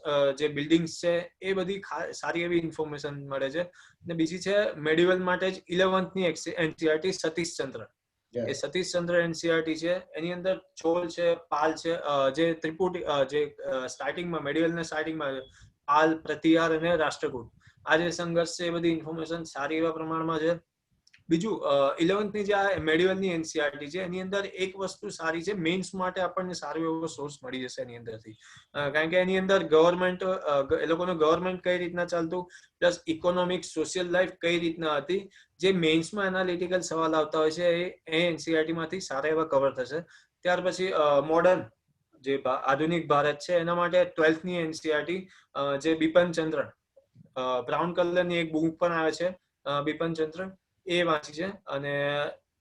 જે બિલ્ડિંગ્સ છે એ બધી સારી એવી ઇન્ફોર્મેશન મળે છે. અને બીજી છે મેડિવલ માટે જ 11th ની એનસીઆરટી સતીશચંદ્ર. એ સતીશચંદ્ર એનસીઆરટી છે એની અંદર ચોલ છે, પાલ છે, જે ત્રિપુટી જે સ્ટાર્ટિંગમાં મેડિવલના સ્ટાર્ટિંગમાં પાલ, પ્રતિહાર અને રાષ્ટ્રકૂટ આ જે સંઘર્ષ છે એ બધી ઇન્ફોર્મેશન સારી એવા પ્રમાણમાં છે. બીજું 11th ની જે મેડિવલની એનસીઆરટી છે એની અંદર એક વસ્તુ સારી છે, મેઇન્સ માટે આપણને સારો એવો સોર્સ મળી જશે એની અંદરથી, કારણ કે એની અંદર ગવર્મેન્ટ એ લોકોનું ગવર્મેન્ટ કઈ રીતના ચાલતું, પ્લસ ઇકોનોમિક, સોશિયલ લાઈફ કઈ રીતના હતી, જે મેઇન્સમાં એનાલિટિકલ સવાલ આવતા હોય છે એ એનસીઆરટી માંથી સારા એવા કવર થશે. ત્યાર પછી મોડર્ન જે આધુનિક ભારત છે એના માટે 12th ની એનસીઆરટી જે બિપિનચંદ્ર બ્રાઉન કલરની એક બુક પણ આવે છે બિપિનચંદ્ર, એ વાંચી છે. અને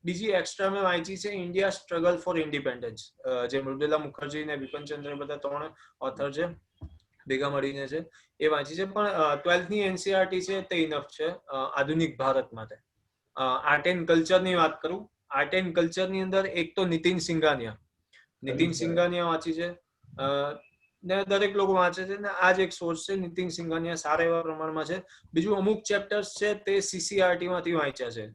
બીજી એક્સ્ટ્રા મેં વાંચી છે ઇન્ડિયા સ્ટ્રગલ ફોર ઇન્ડિપેન્ડન્સ, જે મૃદુલા મુખર્જી ને બિપિનચંદ્ર બધા 3 ઓથર છે ભેગા મળીને છે, એ વાંચી છે. પણ 12th ની એનસીઆરટી છે તે ઇનફ છે આધુનિક ભારત માટે. આર્ટ એન્ડ કલ્ચર ની વાત કરું, આર્ટ એન્ડ કલ્ચર ની અંદર એક તો નીતિન સિંઘાનિયા વાંચી છે, ને દરેક લોકો વાંચે છે, ને આ જ એક સોર્સ છે નીતિન સિંઘાનિયા સારા એવા પ્રમાણમાં છે. બીજું અમુક ચેપ્ટર્સ છે તે સીસીઆરટી માંથી વાંચ્યા છે.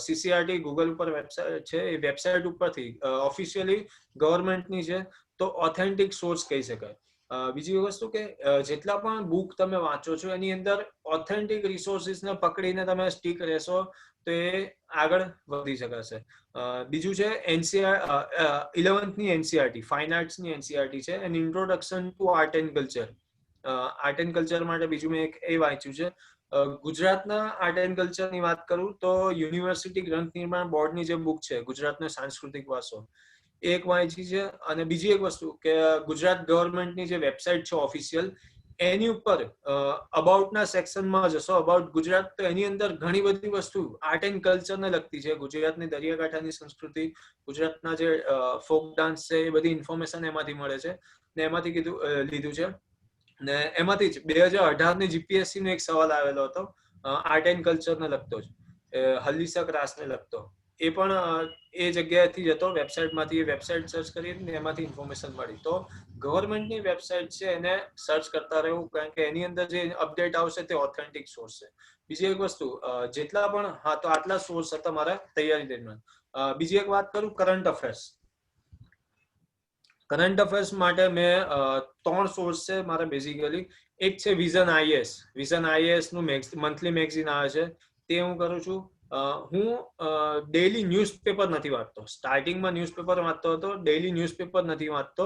સીસીઆરટી ગૂગલ ઉપર વેબસાઇટ છે, એ વેબસાઇટ ઉપરથી ઓફિશિયલી ગવર્મેન્ટની છે, તો ઓથેન્ટિક સોર્સ કહી શકાય. બીજી વસ્તુ કે જેટલા પણ બુક તમે વાંચો છો એની અંદર ઓથેન્ટિક રિસોર્સિસને પકડીને તમે સ્ટીક રહેશો તો એ આગળ વધી શકાશે. બીજું છે 11th ની એનસીઆરટી ફાઇન આર્ટ્સ ની એનસીઆરટી છે, an introduction to art and culture. Art and culture માટે બીજું મેં એક એ વાંચ્યું છે. ગુજરાતના આર્ટ એન્ડ કલ્ચરની વાત કરું તો યુનિવર્સિટી ગ્રંથ નિર્માણ બોર્ડની જે બુક છે ગુજરાતનો સાંસ્કૃતિક વારસો, એક વાંચી છે. અને બીજી એક વસ્તુ કે ગુજરાત ગવર્મેન્ટની જે વેબસાઇટ છે ઓફિશિયલ, એની ઉપર અબાઉટના સેક્શનમાં જશો, અબાઉટ ગુજરાત, તો એની અંદર ઘણી બધી વસ્તુ આર્ટ એન્ડ કલ્ચરને લગતી છે. ગુજરાતની દરિયાકાંઠાની સંસ્કૃતિ, ગુજરાતના જે ફોક ડાન્સ છે, એ બધી ઇન્ફોર્મેશન એમાંથી મળે છે, ને એમાંથી લીધું છે. ને એમાંથી જ 2018 ની જીપીએસસી નો એક સવાલ આવેલો હતો આર્ટ એન્ડ કલ્ચરને લગતો જ, હલ્લીસક રાસને લગતો. એ પણ એ જગ્યાએથી જ હતો, વેબસાઇટમાંથી. એ વેબસાઇટ સર્ચ કરી ને એમાંથી ઇન્ફોર્મેશન મળી. તો ગવર્મેન્ટની વેબસાઇટ છે એને સર્ચ કરતા રહેવું, કારણ કે એની અંદર જે અપડેટ આવશે તે ઓથેન્ટિક સોર્સ છે. બીજી એક વસ્તુ, જેટલા પણ, હા, તો આટલા સોર્સ હતા મારા તૈયારી દરમિયાન. બીજી એક વાત કરું, કરંટ અફેર્સ. કરંટ અફેર્સ માટે મેં 3 સોર્સ છે મારા બેઝિકલી. એક છે વિઝન આઈએએસ. વિઝન આઈએએસ નું મંથલી મેગઝીન આવે છે, તે હું કરું છું. હું ડેઈલી ન્યૂઝપેપર નથી વાંચતો. સ્ટાર્ટિંગમાં ન્યૂઝપેપર વાંચતો હતો, ડેઈલી ન્યૂઝપેપર નથી વાંચતો.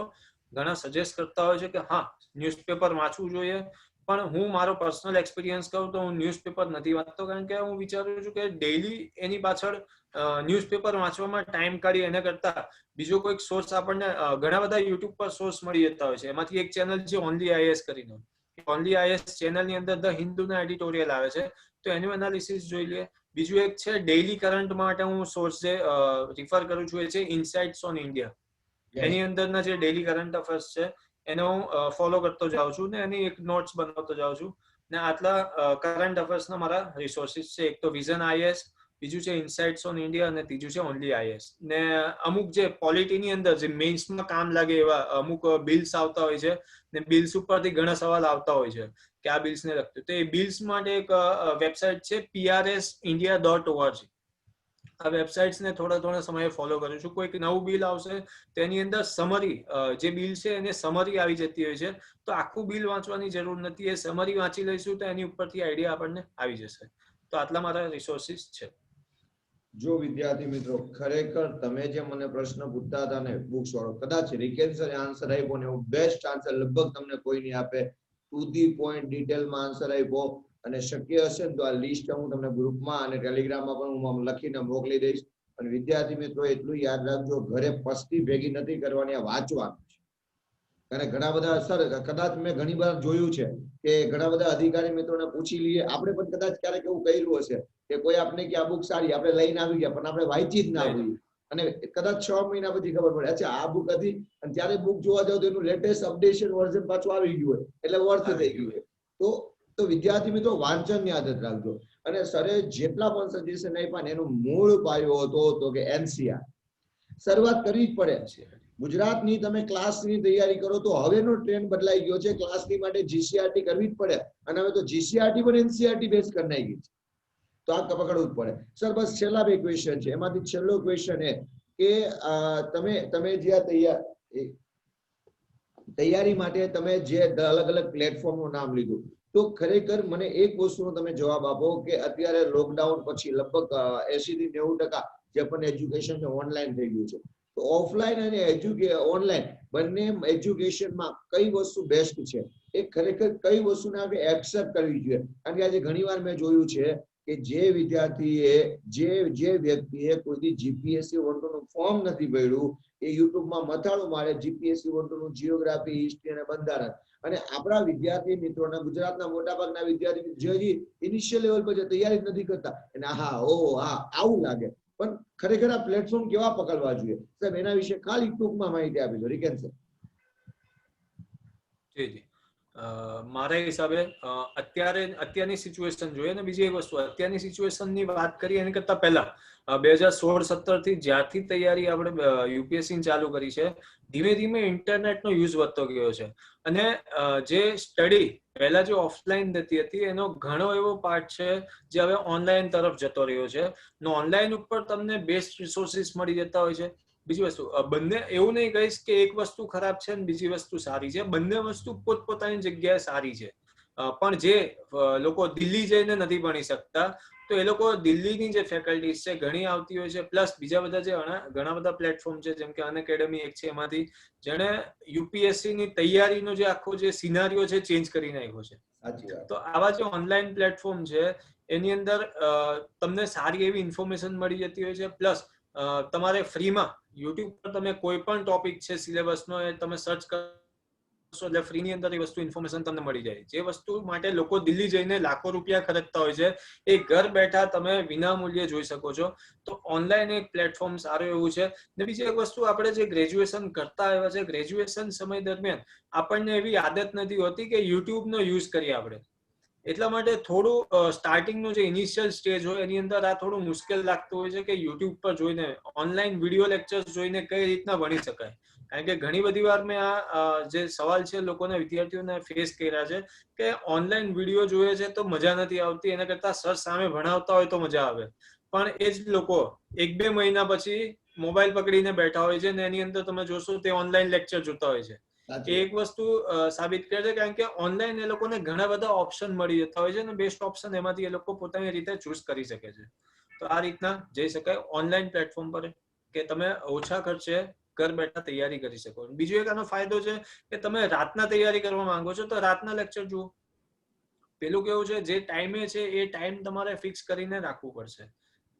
ઘણા સજેસ્ટ કરતા હોય છે કે હા ન્યૂઝપેપર વાંચવું જોઈએ, પણ હું મારો પર્સનલ એક્સપિરિયન્સ કહું તો હું ન્યૂઝપેપર નથી વાંચતો, કારણ કે હું વિચારું છું કે ડેઈલી એની પાછળ ન્યૂઝપેપર વાંચવામાં ટાઈમ કાઢી એના કરતા બીજો કોઈક સોર્સ આપણને ઘણા બધા યુટ્યુબ પર સોર્સ મળી જતા હોય છે. એમાંથી એક ચેનલ છે ઓનલી આઈએએસ કરીને. ઓનલી આઈએએસ ચેનલની અંદર ધ હિન્દુના એડિટોરિયલ આવે છે, તો એનું એનાલિસિસ જોઈ લઈએ. બીજું એક છે ડેઈલી કરંટ માટે હું સોર્સ જે રિફર કરું છું, એ છે ઇનસાઇટ્સ ઓન ઇન્ડિયા. એની અંદરના જે ડેઈલી કરંટ અફેર્સ છે એને હું ફોલો કરતો જાઉં છું, ને એની એક નોટ્સ બનાવતો જાઉં છું. ને આટલા કરંટ અફેર્સના મારા રિસોર્સિસ છે. એક તો વિઝન આઈએએસ, બીજું છે ઇનસાઇટ્સ ઓન ઇન્ડિયા, અને ત્રીજું છે ઓનલી આઈએએસ. ને અમુક જે પોલિટીની અંદર જે મેઇન્સમાં કામ લાગે એવા અમુક બિલ્સ આવતા હોય છે, ને બિલ્સ ઉપરથી ઘણા સવાલ આવતા હોય છે કે આ બિલ્સને લગતું, તો એ બિલ્સ માટે એક વેબસાઇટ છે prsindia.org. આ વેબસાઇટ્સને થોડા સમયે ફોલો કરું છું. કોઈક નવું બિલ આવશે તો એની અંદર સમરી, જે બિલ છે એને સમરી આવી જતી હોય છે, તો આખું બિલ વાંચવાની જરૂર નથી. એ સમરી વાંચી લઈશું તો એની ઉપરથી આઈડિયા આપણને આવી જશે. તો આટલા મારા રિસોર્સિસ છે. જો વિદ્યાર્થી મિત્રો ખરેખર તમે જે મને પ્રશ્ન પૂછતા હતા ને બુક્સ વાળો, કદાચ રિકેન્સર આન્સર આપ્યો ને એવું બેસ્ટ આન્સર લગભગ તમને કોઈ નહીં આપે. ટુ ધી પોઈન્ટ ડિટેલમાં આન્સર આપ્યો, અને શક્ય હશે ને તો આ લિસ્ટ હું તમને ગ્રુપમાં અને ટેલિગ્રામમાં પણ હું લખીને મોકલી દઈશ. અને વિદ્યાર્થી મિત્રો એટલું યાદ રાખજો, ઘરે પસ્તી ભેગી નથી કરવાની, આ વાંચવાનું છે. અને ઘણા બધા સર કદાચ મેં ઘણી વાર જોયું છે કે ઘણા બધા અધિકારી મિત્રોને પૂછી લઈએ, આપણે પણ કદાચ ક્યારેક એવું કર્યું હશે કે કોઈ આપણે કે આ બુક સારી આપણે લઈને આવી ગયા, પણ આપણે વાંચી જ ના હોય, અને કદાચ 6 મહિના પછી ખબર પડે અચ્છા આ બુક હતી, અને ત્યારે બુક જોવા જાવ તો એનું લેટેસ્ટ અપડેશન વર્ઝન પાછું આવી ગયું હોય, એટલે વર્થ થઈ ગયું હોય. તો વિદ્યાર્થી મિત્રો વાંચનની આદત રાખજો. અને સરે જેટલા પણ સજેશન આપ્યા ને એનો મૂળ પાયો હતો તો કે એનસીઆર. શરૂઆત કરવી જ પડે. ગુજરાતની તમે ક્લાસની તૈયારી કરો તો હવેનો ટ્રેન્ડ બદલાઈ ગયો છે, ક્લાસની માટે જીસીઆરટી કરવી જ પડે, અને હવે તો જીસીઆરટી પણ એનસીઆરટી બેઝ કરી નાખી છે, તો આ પકડવું જ પડે. સર બસ છેલ્લા 2 ક્વેશ્ચન છે, એમાંથી છેલ્લો ક્વેશ્ચન એ કે તમે જે તૈયારી માટે તમે જે અલગ અલગ પ્લેટફોર્મનું નામ લીધું, તો ખરેખર મને એક વસ્તુનો તમે જવાબ આપો કે અત્યારે લોકડાઉન પછી લગભગ 80 થી 90% જે પણ એજ્યુકેશન ઓનલાઈન થઈ ગયું છે, તો ઓફલાઈન અને ઓનલાઈન બંને એજ્યુકેશનમાં કઈ વસ્તુ બેસ્ટ છે, એ ખરેખર કઈ વસ્તુને આપણે એક્સેપ્ટ કરવી જોઈએ? કારણ કે આજે ઘણીવાર મેં જોયું છે કે જે વિદ્યાર્થીએ જે વ્યક્તિએ કોઈ જીપીએસસી 1 નું ફોર્મ નથી ભર્યું, એ યુટ્યુબમાં મથાળું મારે જીપીએસસી 1 નું જીઓગ્રાફી, હિસ્ટ્રી અને બંધારણ, અને આપણા વિદ્યાર્થી મિત્રોના, ગુજરાતના મોટાભાગના વિદ્યાર્થી જે હજી ઇનિશિયલ લેવલ પર જે તૈયારી નથી કરતા, અને આવું લાગે. પણ ખરેખર આ પ્લેટફોર્મ કેવા પકડવા જોઈએ સાહેબ, એના વિશે ખાલી ટૂંકમાં માહિતી આપી દો રિકેન સર. જી મારા હિસાબે અત્યારની સિચ્યુએશન જોઈએ, ને બીજી એક વસ્તુ, અત્યારની સિચ્યુએશનની વાત કરીએ એની કરતા પહેલા 2016-17 થી જ્યારથી તૈયારી આપણે યુપીએસસી ચાલુ કરી છે, ધીમે ધીમે ઇન્ટરનેટનો યુઝ વધતો ગયો છે, અને જે સ્ટડી પહેલા જે ઓફલાઈન થતી હતી એનો ઘણો એવો પાર્ટ છે જે હવે ઓનલાઈન તરફ જતો રહ્યો છે. ઓનલાઈન ઉપર તમને બેસ્ટ રિસોર્સિસ મળી જતા હોય છે. બીજી વસ્તુ, બંને એવું નહીં કહીશ કે એક વસ્તુ ખરાબ છે અને બીજી વસ્તુ સારી છે, બંને વસ્તુ પોતપોતાની જગ્યાએ સારી છે. પણ જે લોકો દિલ્હી જઈને નથી ભણી શકતા, તો એ લોકો દિલ્હીની જે ફેકલ્ટીઝ છે ઘણી આવતી હોય છે, પ્લસ બીજા બધા જે ઘણા બધા પ્લેટફોર્મ છે, જેમ કે અનએકેડમી એક છે, એમાંથી જેણે યુપીએસસી ની તૈયારીનો જે આખો જે સિનારીઓ છે ચેન્જ કરી નાખ્યો છે. તો આવા જે ઓનલાઈન પ્લેટફોર્મ છે એની અંદર તમને સારી એવી ઇન્ફોર્મેશન મળી જતી હોય છે, પ્લસ તમારે ફ્રીમાં યુટ્યુબ પર તમે કોઈ પણ ટોપિક છે સિલેબસનો, એ તમે સર્ચ કરશો એટલે ફ્રીની અંદર એ વસ્તુ ઇન્ફોર્મેશન તમને મળી જાય. જે વસ્તુ માટે લોકો દિલ્હી જઈને લાખો રૂપિયા ખર્ચતા હોય છે, એ ઘર બેઠા તમે વિના મૂલ્યે જોઈ શકો છો. તો ઓનલાઈન એક પ્લેટફોર્મ સારું એવું છે. ને બીજી એક વસ્તુ, આપણે જે ગ્રેજ્યુએશન કરતા આવ્યા છે, ગ્રેજ્યુએશન સમય દરમિયાન આપણને એવી આદત નથી હોતી કે યુટ્યુબનો યુઝ કરીએ આપણે, એટલા માટે થોડું સ્ટાર્ટિંગનું જે ઇનિશિયલ સ્ટેજ હોય એની અંદર આ થોડું મુશ્કેલ લાગતું હોય છે કે યુટ્યુબ પર જોઈને, ઓનલાઈન વિડીયો લેક્ચર્સ જોઈને કઈ રીતના ભણી શકાય. કારણ કે ઘણી બધી વાર મેં આ જે સવાલ છે લોકોને, વિદ્યાર્થીઓને ફેસ કર્યા છે કે ઓનલાઈન વિડીયો જોઈએ છે તો મજા નથી આવતી, એના કરતા સર સામે ભણાવતા હોય તો મજા આવે. પણ એ જ લોકો 1-2 મહિના પછી મોબાઈલ પકડીને બેઠા હોય છે, ને એની અંદર તમે જોશો તે ઓનલાઈન લેક્ચર જોતા હોય છે. એક વસ્તુ સાબિત કરે છે, કારણ કે ઓનલાઈન એ લોકોને ઘણા બધા ઓપ્શન મળી જતા હોય છે, અને બેસ્ટ ઓપ્શન એમાંથી એ લોકો પોતાની રીતે ચૂઝ કરી શકે છે. તો આ રીતના જઈ શકાય ઓનલાઈન પ્લેટફોર્મ પર, કે તમે ઓછા ખર્ચે ઘર બેઠા તૈયારી કરી શકો. બીજો એક આનો ફાયદો છે કે તમે રાતના તૈયારી કરવા માંગો છો તો રાતના લેક્ચર જુઓ. પેલું કેવું છે, જે ટાઈમે છે એ ટાઈમ તમારે ફિક્સ કરીને રાખવું પડશે.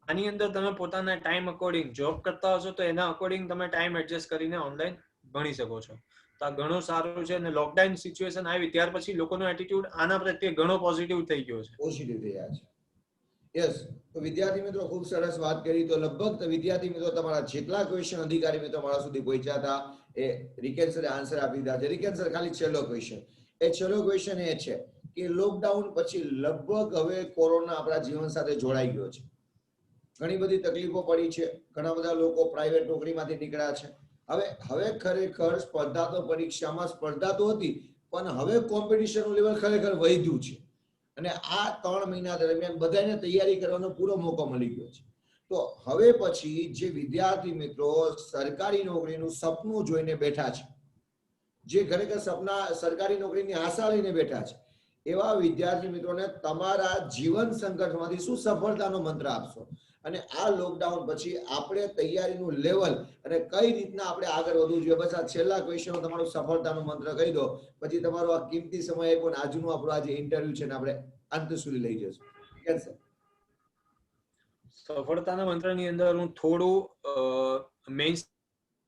આની અંદર તમે પોતાના ટાઈમ અકોર્ડિંગ જોબ કરતા હશો તો એના અકોર્ડિંગ તમે ટાઈમ એડજસ્ટ કરીને ઓનલાઈન ભણી શકો છો. તો આ ઘણું સારું છે. અને લોકડાઉન સિચ્યુએશન આવી ત્યાર પછી લોકોનો એટીટ્યુડ આના પ્રત્યે ઘણો પોઝિટિવ થઈ ગયો છે. પોઝિટિવ થયા છે. યસ, તો વિદ્યાર્થી મિત્રો ખૂબ સરસ વાત કરી. તો લગભગ વિદ્યાર્થી મિત્રો તમારા જેટલા ક્વેશ્ચન અધિકારી મિત્રો મારા સુધી પહોંચ્યા હતા એ રિકેન સરે આન્સર આપી દીધા છે. રિકેન સર, ખાલી છેલ્લો ક્વેશ્ચન, એ છેલ્લો ક્વેશ્ચન એ છે કે લોકડાઉન પછી લગભગ હવે કોરોના આપણા જીવન સાથે જોડાઈ ગયો છે, ઘણી બધી તકલીફો પડી છે, ઘણા બધા લોકો પ્રાઇવેટ નોકરીમાંથી નીકળ્યા છે. હવે ખરેખર સ્પર્ધા તો પરીક્ષામાં સ્પર્ધા તો હતી, પણ હવે કોમ્પિટિશનનું લેવલ ખરેખર વધ્યું છે, અને આ 3 મહિના દરમિયાન બધાને તૈયારી કરવાનો પૂરો મોકો મળી ગયો છે. તો હવે પછી જે વિદ્યાર્થી મિત્રો સરકારી નોકરીનું સપનું જોઈને બેઠા છે, જે ખરેખર સરકારી નોકરીની આશા લઈને બેઠા છે, એવા વિદ્યાર્થી મિત્રોને તમારા જીવન સંઘર્ષમાંથી શું સફળતાનો મંત્ર આપશો? અને આ લોકડાઉન પછી આપણે તૈયારીનું લેવલ અને કઈ રીતના આપણે આગળ વધવું જોઈએ? બસ આ છેલ્લા ક્વેશ્ચનો તમારું સફળતાનો મંત્ર કહી દો, પછી તમારો આ કિંમતી સમય આપ્યો ને આજનું આપણું આ જે ઇન્ટરવ્યુ છે ને આપણે અંત સુધી લઈ જશું. કેમ સર? સફળતાના મંત્રની અંદર હું થોડું મેઇન્સ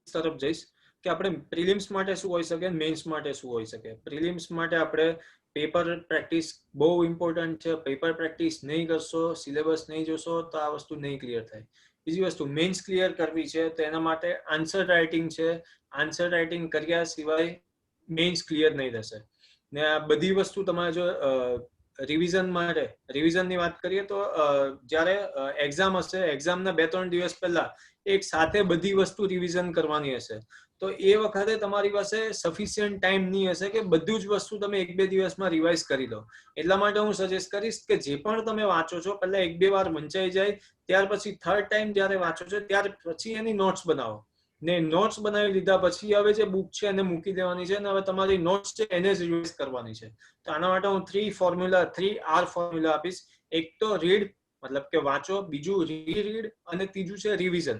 તરફ જઈશ કે આપણે પ્રિલિમ્સ માટે શું હોઈ શકે, મેઇન્સ માટે શું હોઈ શકે. પ્રિલિમ્સ માટે આપણે પેપર પ્રેક્ટિસ બહુ ઇમ્પોર્ટન્ટ છે. પેપર પ્રેક્ટિસ નહીં કરશો, સિલેબસ નહીં જોશો તો આ વસ્તુ નહીં ક્લિયર થાય. બીજી વસ્તુ, મેઇન્સ ક્લિયર કરવી છે તો એના માટે આન્સર રાઇટિંગ છે. આન્સર રાઇટિંગ કર્યા સિવાય મેઇન્સ ક્લિયર નહીં થશે. ને આ બધી વસ્તુ તમારે જો રિવિઝન માટે રિવિઝનની વાત કરીએ તો જ્યારે એક્ઝામ હશે, એક્ઝામના 2-3 દિવસ પહેલા એક સાથે બધી વસ્તુ રિવિઝન કરવાની હશે, તો એ વખતે તમારી પાસે સફિશિયન્ટ ટાઈમ નહીં હશે કે બધું જ વસ્તુ તમે 1-2 દિવસમાં રિવાઇઝ કરી લો. એટલા માટે હું સજેસ્ટ કરીશ કે જે પણ તમે વાંચો છો પહેલા 1-2 વાર વંચાઈ જાય, ત્યાર પછી થર્ડ ટાઈમ જ્યારે વાંચો છો ત્યાર પછી એની નોટ્સ બનાવો ને નોટ્સ બનાવી લીધા પછી હવે જે બુક છે એને મૂકી દેવાની છે અને હવે તમારી નોટ્સ છે એને જ રિવાઇઝ કરવાની છે. તો આના માટે હું 3R ફોર્મ્યુલા આપીશ. એક તો રીડ મતલબ કે વાંચો, બીજું રીરીડ અને ત્રીજું છે રિવિઝન.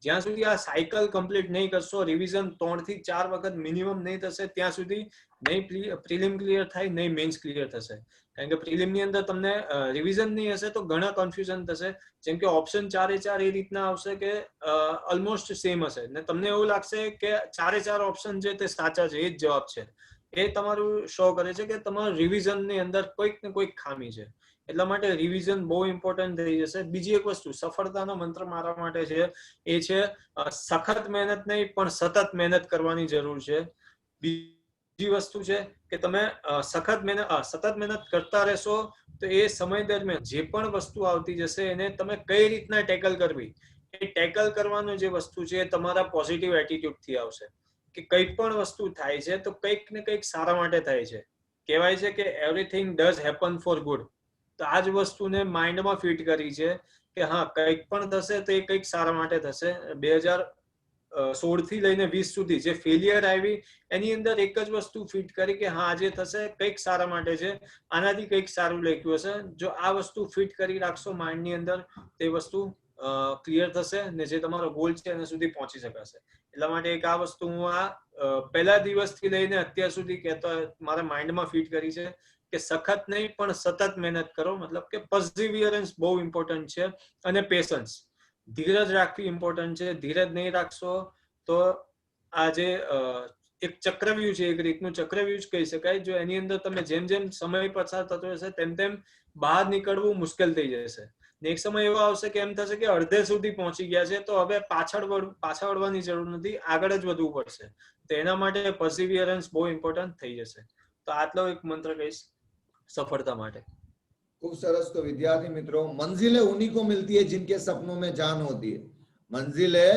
જ્યાં સુધી આ સાયકલ કમ્પ્લીટ નહીં કરશો, રિવિઝન 3 થી 4 વખત મિનિમમ નહીં થશે ત્યાં સુધી નહીં પ્રિલિમ ક્લિયર થાય નહીં મેન્સ ક્લિયર થશે. કારણ કે પ્રિલિમ ની અંદર તમને રિવિઝન નહીં હશે તો ઘણા કન્ફ્યુઝન થશે. જેમ કે ઓપ્શન 4 એ રીતના આવશે કે ઓલમોસ્ટ સેમ હશે ને તમને એવું લાગશે કે 4 ઓપ્શન છે તે સાચા છે, એ જ જવાબ છે. એ તમારું શો કરે છે કે તમારું રિવિઝન ની અંદર કોઈક ને કોઈક ખામી છે. એટલા માટે રિવિઝન બહુ ઇમ્પોર્ટન્ટ થઈ જશે. બીજી એક વસ્તુ, સફળતાનો મંત્ર મારા માટે છે એ છે સખત મહેનત નહીં પણ સતત મહેનત કરવાની જરૂર છે. બીજી વસ્તુ છે કે તમે સતત મહેનત કરતા રહેશો તો એ સમય દરમિયાન જે પણ વસ્તુ આવતી જશે એને તમે કઈ રીતના ટેકલ કરવી, એ ટેકલ કરવાનું જે વસ્તુ છે એ તમારા પોઝિટિવ એટીટ્યુડ થી આવશે. કે કંઈક પણ વસ્તુ થાય છે તો કંઈક ને કંઈક સારા માટે થાય છે. કહેવાય છે કે everything does happen for good. તો આ જ વસ્તુને માઇન્ડમાં ફિટ કરી છે કે હા કંઈક પણ થશે તો એ કંઈક સારા માટે થશે. 2016 થી લઈને 20 સુધી જે ફેલિયર આવી એની અંદર એક જ વસ્તુ ફિટ કરી કે હા જે થશે કંઈક સારા માટે છે, આનાથી કંઈક સારું લખ્યું હશે. જો આ વસ્તુ ફિટ કરી રાખશો માઇન્ડની અંદર તે વસ્તુ ક્લિયર થશે ને જે તમારો ગોલ છે એના સુધી પહોંચી શકાશે. એટલા માટે એક આ વસ્તુ હું પહેલા દિવસથી લઈને અત્યાર સુધી કહેતો મારા માઇન્ડમાં ફિટ કરી છે કે સખત નહીં પણ સતત મહેનત કરો. મતલબ કે પર્સિવિયરન્સ બહુ ઇમ્પોર્ટન્ટ છે અને પેશન્સ, ધીરજ રાખવી ઇમ્પોર્ટન્ટ છે. ધીરજ નહીં રાખશો તો આ જે એક ચક્રવ્યૂહ છે, એક રીતનું ચક્રવ્યૂહ જ કહી શકાય. જો એની અંદર તમે જેમ જેમ સમય પસાર થતો હશે તેમ તેમ બહાર નીકળવું મુશ્કેલ થઈ જશે. ને એક સમય એવો આવશે કે એમ થશે કે અડધે સુધી પહોંચી ગયા છે તો હવે પાછા વળવાની જરૂર નથી, આગળ જ વધવું પડશે. તો એના માટે પર્સિવિયરન્સ બહુ ઇમ્પોર્ટન્ટ થઈ જશે. તો આટલો એક મંત્ર કહીશ સફળતા માટે. खूब सरस. तो विद्यार्थी मित्रों, मंजिलें उन्हीं को मिलती है जिनके सपनों में जान होती है. मंजिलें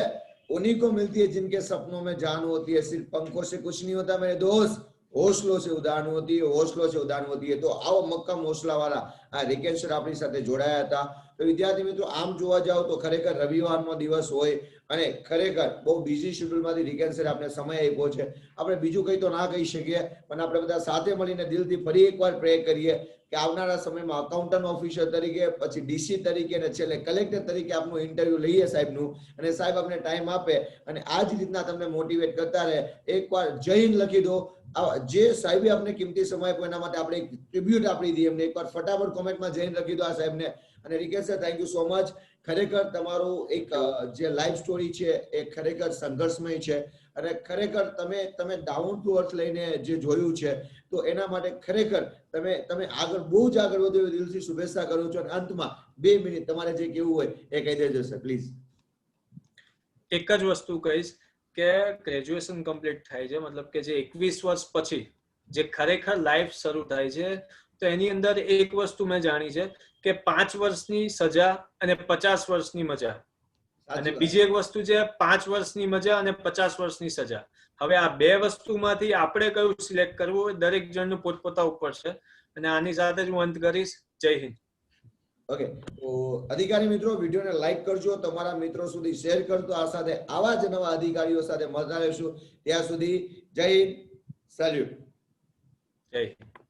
उन्हीं को मिलती है जिनके सपनों में जान होती है. सिर्फ पंखों से कुछ नहीं होता मेरे दोस्त, હોસલો છે ઉડાન હોતી है, હોસલો છે ઉડાન હોતી है. તો આવો મક્કમ હોસલા વાળા આ રિકેશ સર આપણી સાથે જોડાયા હતા. તો વિદ્યાર્થી મિત્રો, આમ જોવા જાવ તો ખરેખર રવિવારનો દિવસ હોય અને ખરેખર બહુ બિઝી શેડ્યુલમાંથી રિકેશ સર આપણે સમય આપ્યો છે. આપણે બીજું કંઈ તો ના કહી શકીએ, પણ આપણે બધા સાથે મળીને દિલથી ફરી એકવાર પ્રે કરીએ કે આવનારા સમયમાં અકાઉન્ટન્ટ ઓફિસર તરીકે, પછી ડીસી તરીકે અને છેલ્લે કલેક્ટર તરીકે આપનું ઇન્ટરવ્યુ લઈએ સાહેબનું, અને સાહેબ આપણે ટાઈમ આપે અને આ જ રીતના તમને મોટિવેટ કરતા રહે. એકવાર જય હિન્દ લખી દો. જે સાહેબે આપણે કિંમતી સમય આપ્યો એના માટે આપણે એક ટ્રિબ્યુટ આપી દઈએ એમને. એકવાર ફટાફટ કોમેન્ટમાં જઈને લખી દો આ સાહેબને. અને Rikesh sir, thank you so much. ખરેખર તમારું એક જે લાઈફ સ્ટોરી છે એ ખરેખર સંઘર્ષમય છે અને ખરેખર તમે ડાઉન ટુ અર્થ લઈને જે જોયું છે તો એના માટે ખરેખર તમે આગળ બહુ જ આગળ વધો એવી દિલથી શુભેચ્છા કરું છું. અને અંતમાં 2 મિનિટ તમારે જે કેવું હોય એ કહી દેજો સર, પ્લીઝ. એક જ વસ્તુ કહીશ કે ગ્રેજ્યુએશન કમ્પ્લીટ થાય છે, મતલબ કે જે 21 વર્ષ પછી જે ખરેખર લાઈફ શરૂ થાય છે, તો એની અંદર એક વસ્તુ મેં જાણી છે કે 5 વર્ષની સજા અને 50 વર્ષની મજા. અને બીજી એક વસ્તુ છે 5 વર્ષની મજા અને 50 વર્ષની સજા. હવે આ બે વસ્તુમાંથી આપણે કયું સિલેક્ટ કરવું દરેક જણનું પોતપોતા ઉપર છે. અને આની સાથે જ હું અંત કરીશ. જય હિન્દ. ઓકે, તો અધિકારી મિત્રો, વિડીયોને લાઈક કરજો, તમારા મિત્રો સુધી શેર કરજો. આ સાથે આવા જ નવા અધિકારીઓ સાથે મળતા રહેશું. ત્યાં સુધી જય હિન્દ, સેલ્યુટ. જય હિન્દ.